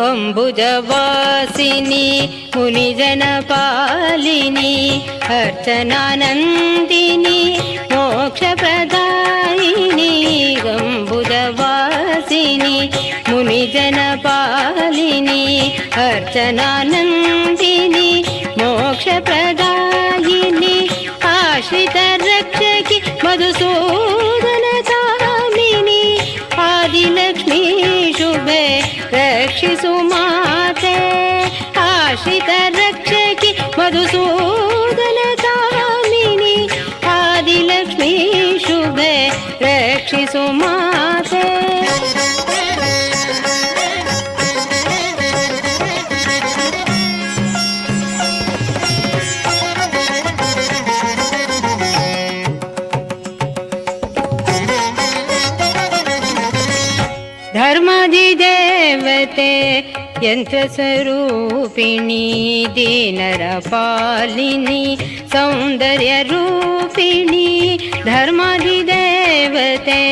ಅಂಬುಜವಾಸಿನಿ ಮುನಿಜನ ಪಾಲಿನಿ ಅರ್ಚನಾನಂದಿನಿ ಮೋಕ್ಷ ಪ್ರದಾಯಿನಿ. ಅಂಬುಜವಾಸಿನಿ ಮುನಿಜನ ಪಾಲಿನಿ ಅರ್ಚನಾನಂದಿನಿ ಮೋಕ್ಷ ಪ್ರದಾಯಿನಿ. ಆಶ್ರಿತ ರಕ್ಷಕಿ ಮಧುಸೂದನ ಕಾಮಿನಿ ಆದಿಲಕ್ಷ್ಮೀ ಶುಭೆ ರಕ್ಷಿಸು ಮಾತೆ. ಆಶ್ರಿತ ರಕ್ಷಕಿ ಮಧುಸೂದನ ಕಾಮಿನಿ ಆದಿಲಕ್ಷ್ಮೀ ಶುಭೆ ರಕ್ಷಿಸು ಮಾತೆ. ಧರ್ಮಾಧಿದೇವತೆ ಯಂತ್ರ ಸ್ವರೂಪಿಣಿ ದೀನರ ಪಾಲಿನಿ ಸೌಂದರ್ಯ ರೂಪಿಣಿ. ಧರ್ಮಾಧಿದೇವತೆ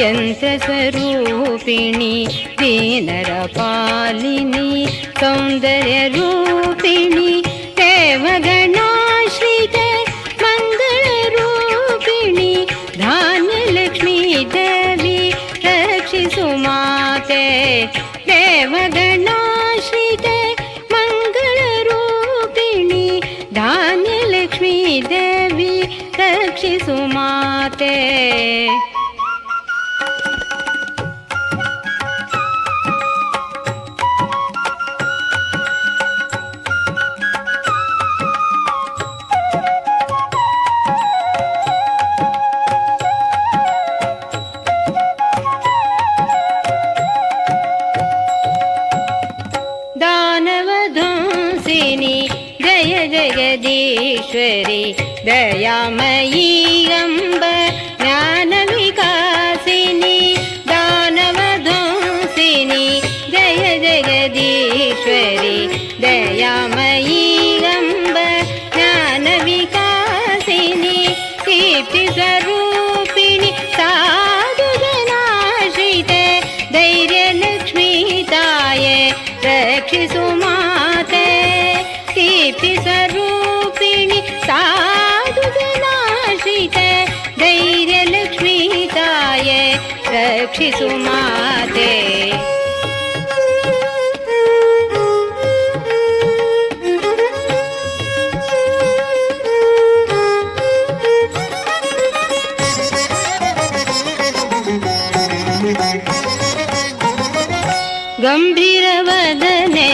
ಯಂತ್ರ ಸ್ವರೂಪಿಣಿ ದೀನರ ಪಾಲಿನಿ ಸೌಂದರ್ಯ ರೂಪಿಣಿ. ದೇವಗಣಾಶ್ರಿತೆ ಮಂಗಳ ರೂಪಿಣಿ ಧಾನ್ಯಲಕ್ಷ್ಮೀ ದೇವಿ ರಕ್ಷಿಸು ಮಾತೆ. ದೇವಗಣಾಶ್ರಿತೆ ಮಂಗಳ ರೂಪಿಣಿ ಧಾನ್ಯಲಕ್ಷ್ಮೀ ದೇವಿ ರಕ್ಷಿಸು ಮಾತೆ. जय जगदीश्वरी दयामयी अम्ब ज्ञान विकासिनी दानवध्वंसिनी. जय जगदीश्वरी दयामयी अम्ब ज्ञान विकासिनी. कीर्ति स्वरूपिणी साधुजनाश्रिते धैर्य लक्ष्मी ताये रक्षिसु माते. कीर्ति स्वरूपिणी साधुजनाश्रिते धैर्य लक्ष्मी ताये ರಕ್ಷಿಸು ಮಾತೆ. ಗಂಭೀರವದನೆ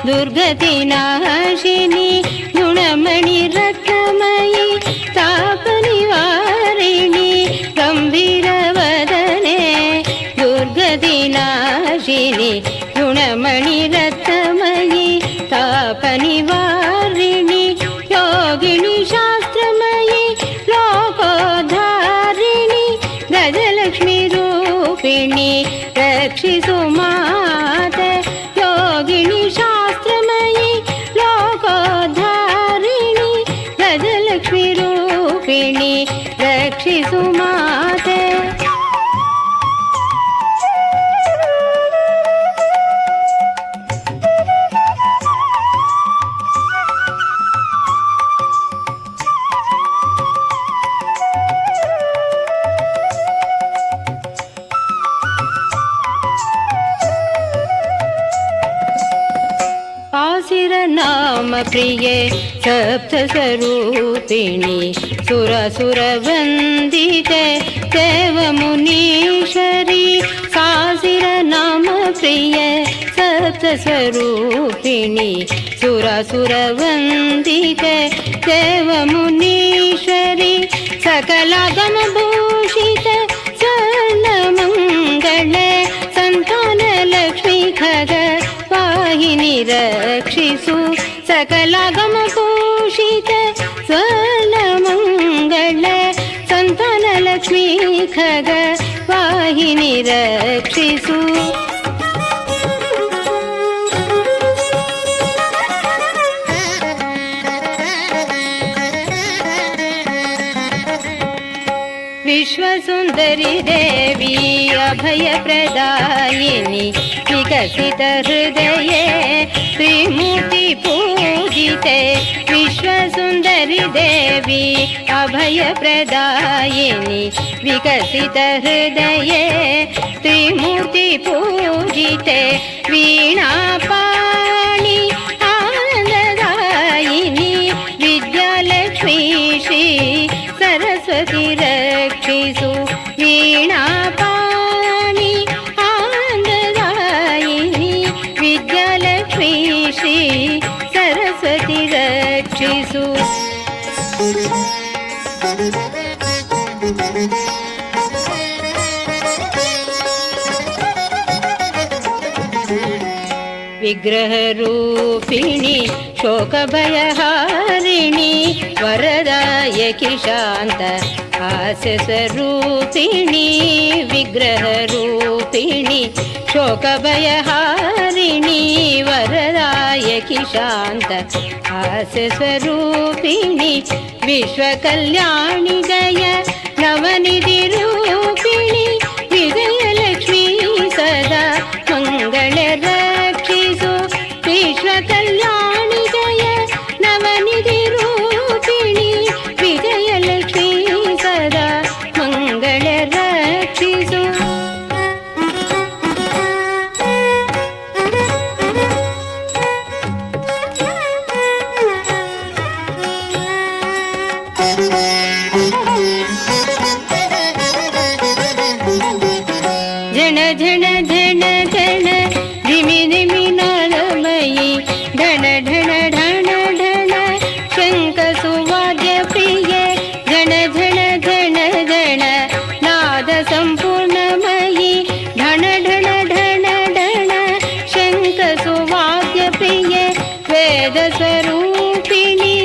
ದುರ್ಗತಿ ನಾಶಿನಿ ಗುಣಮಣಿ ರತ್ನಮಯಿ ತಾಪ ನಿವಾರಿಣಿ. ಗಂಭೀರವದನೆ ದುರ್ಗತಿ ನಾಶಿನಿ ಗುಣಮಣಿ ರತ್ನಮಯಿ ತಾಪ ನಿವಾರಿಣಿ. ಯೋಗಿನಿ ಶಾಸ್ತ್ರಮಯಿ ಲೋಕೋದ್ಧಾರಿಣಿ ಗಜಲಕ್ಷ್ಮೀ ರೂಪಿಣಿ ರಕ್ಷಿಸು ಮಾತೆ. ಯೋಗಿನಿ ಶಾಸ್ತ್ರಮಯಿ ಲೋಕೋದ್ಧಾರಿಣಿ ಗಜಲಕ್ಷ್ಮೀ ರೂಪಿಣಿ ರಕ್ಷಿಸು ಮಾತೆ. नाम प्रिये सप्त स्वरूपिणी सुरसुर वंदिते देव मुनीश्वरी. सासिर नाम प्रिये सप्त स्वरूपिणी सुरसुर वंदिते देव मुनीश्वरी. सकलागम भूषित स्वर्ण मंगले संतान लक्ष्मी खग वाहिनी रक्षिसु. सकलागम भूषित स्वर्ण मंगल संतान लक्ष्मी खग वाहिनी रक्षिसु. विश्वसुंदरी देवी अभय प्रदायिनी विकसित हृदये त्रिमूर्ति पूजिते. विश्वसुंदरी देवी अभय प्रदायिनी विकसित हृदये त्रिमूर्ति पूजिते. वीणापाणि आनंददायिनी विद्यालक्ष्मी श्री सरस्वती रक्षिसु. वीणापाणि आनंददायिनी विद्यालक्ष्मी श्री सरस्वती रक्षिसु. विग्रह रूपिणी शोकभयहारिणी वरदायकि शांत हास्य स्वरूपिणी. विग्रह रूपिणी शोकभयहारिणी वरदायकि शांत हास्य स्वरूपिणी. विश्वकल्याणि जय नवनिधि रूपिणी विजयलक्ष्मी सदा मंगल रक्षिसु. विश्वकल्याणि जय नवनिधि रूपिणी विजयलक्ष्मी सदा मंगल रक्षिसु. झण झण झण झण धिमि धिमि नादमयी ढण ढण ढण ढण शंख सुवाद्य प्रिये. झण झण झण झण नाद संपूर्णमयी ढण ढण ढण ढण शंख सुवाद्य प्रिये. वेद स्वरूपिणी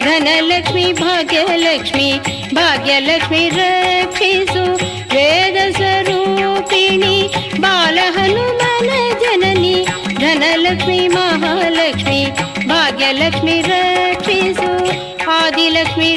धनलक्ष्मी भाग्यलक्ष्मी भाग्यलक्ष्मी रक्षिसु. वेद स्वरूपिणी बालहनुमान जननी धनलक्ष्मी महालक्ष्मी भाग्यलक्ष्मी रक्षिसु. आदिलक्ष्मी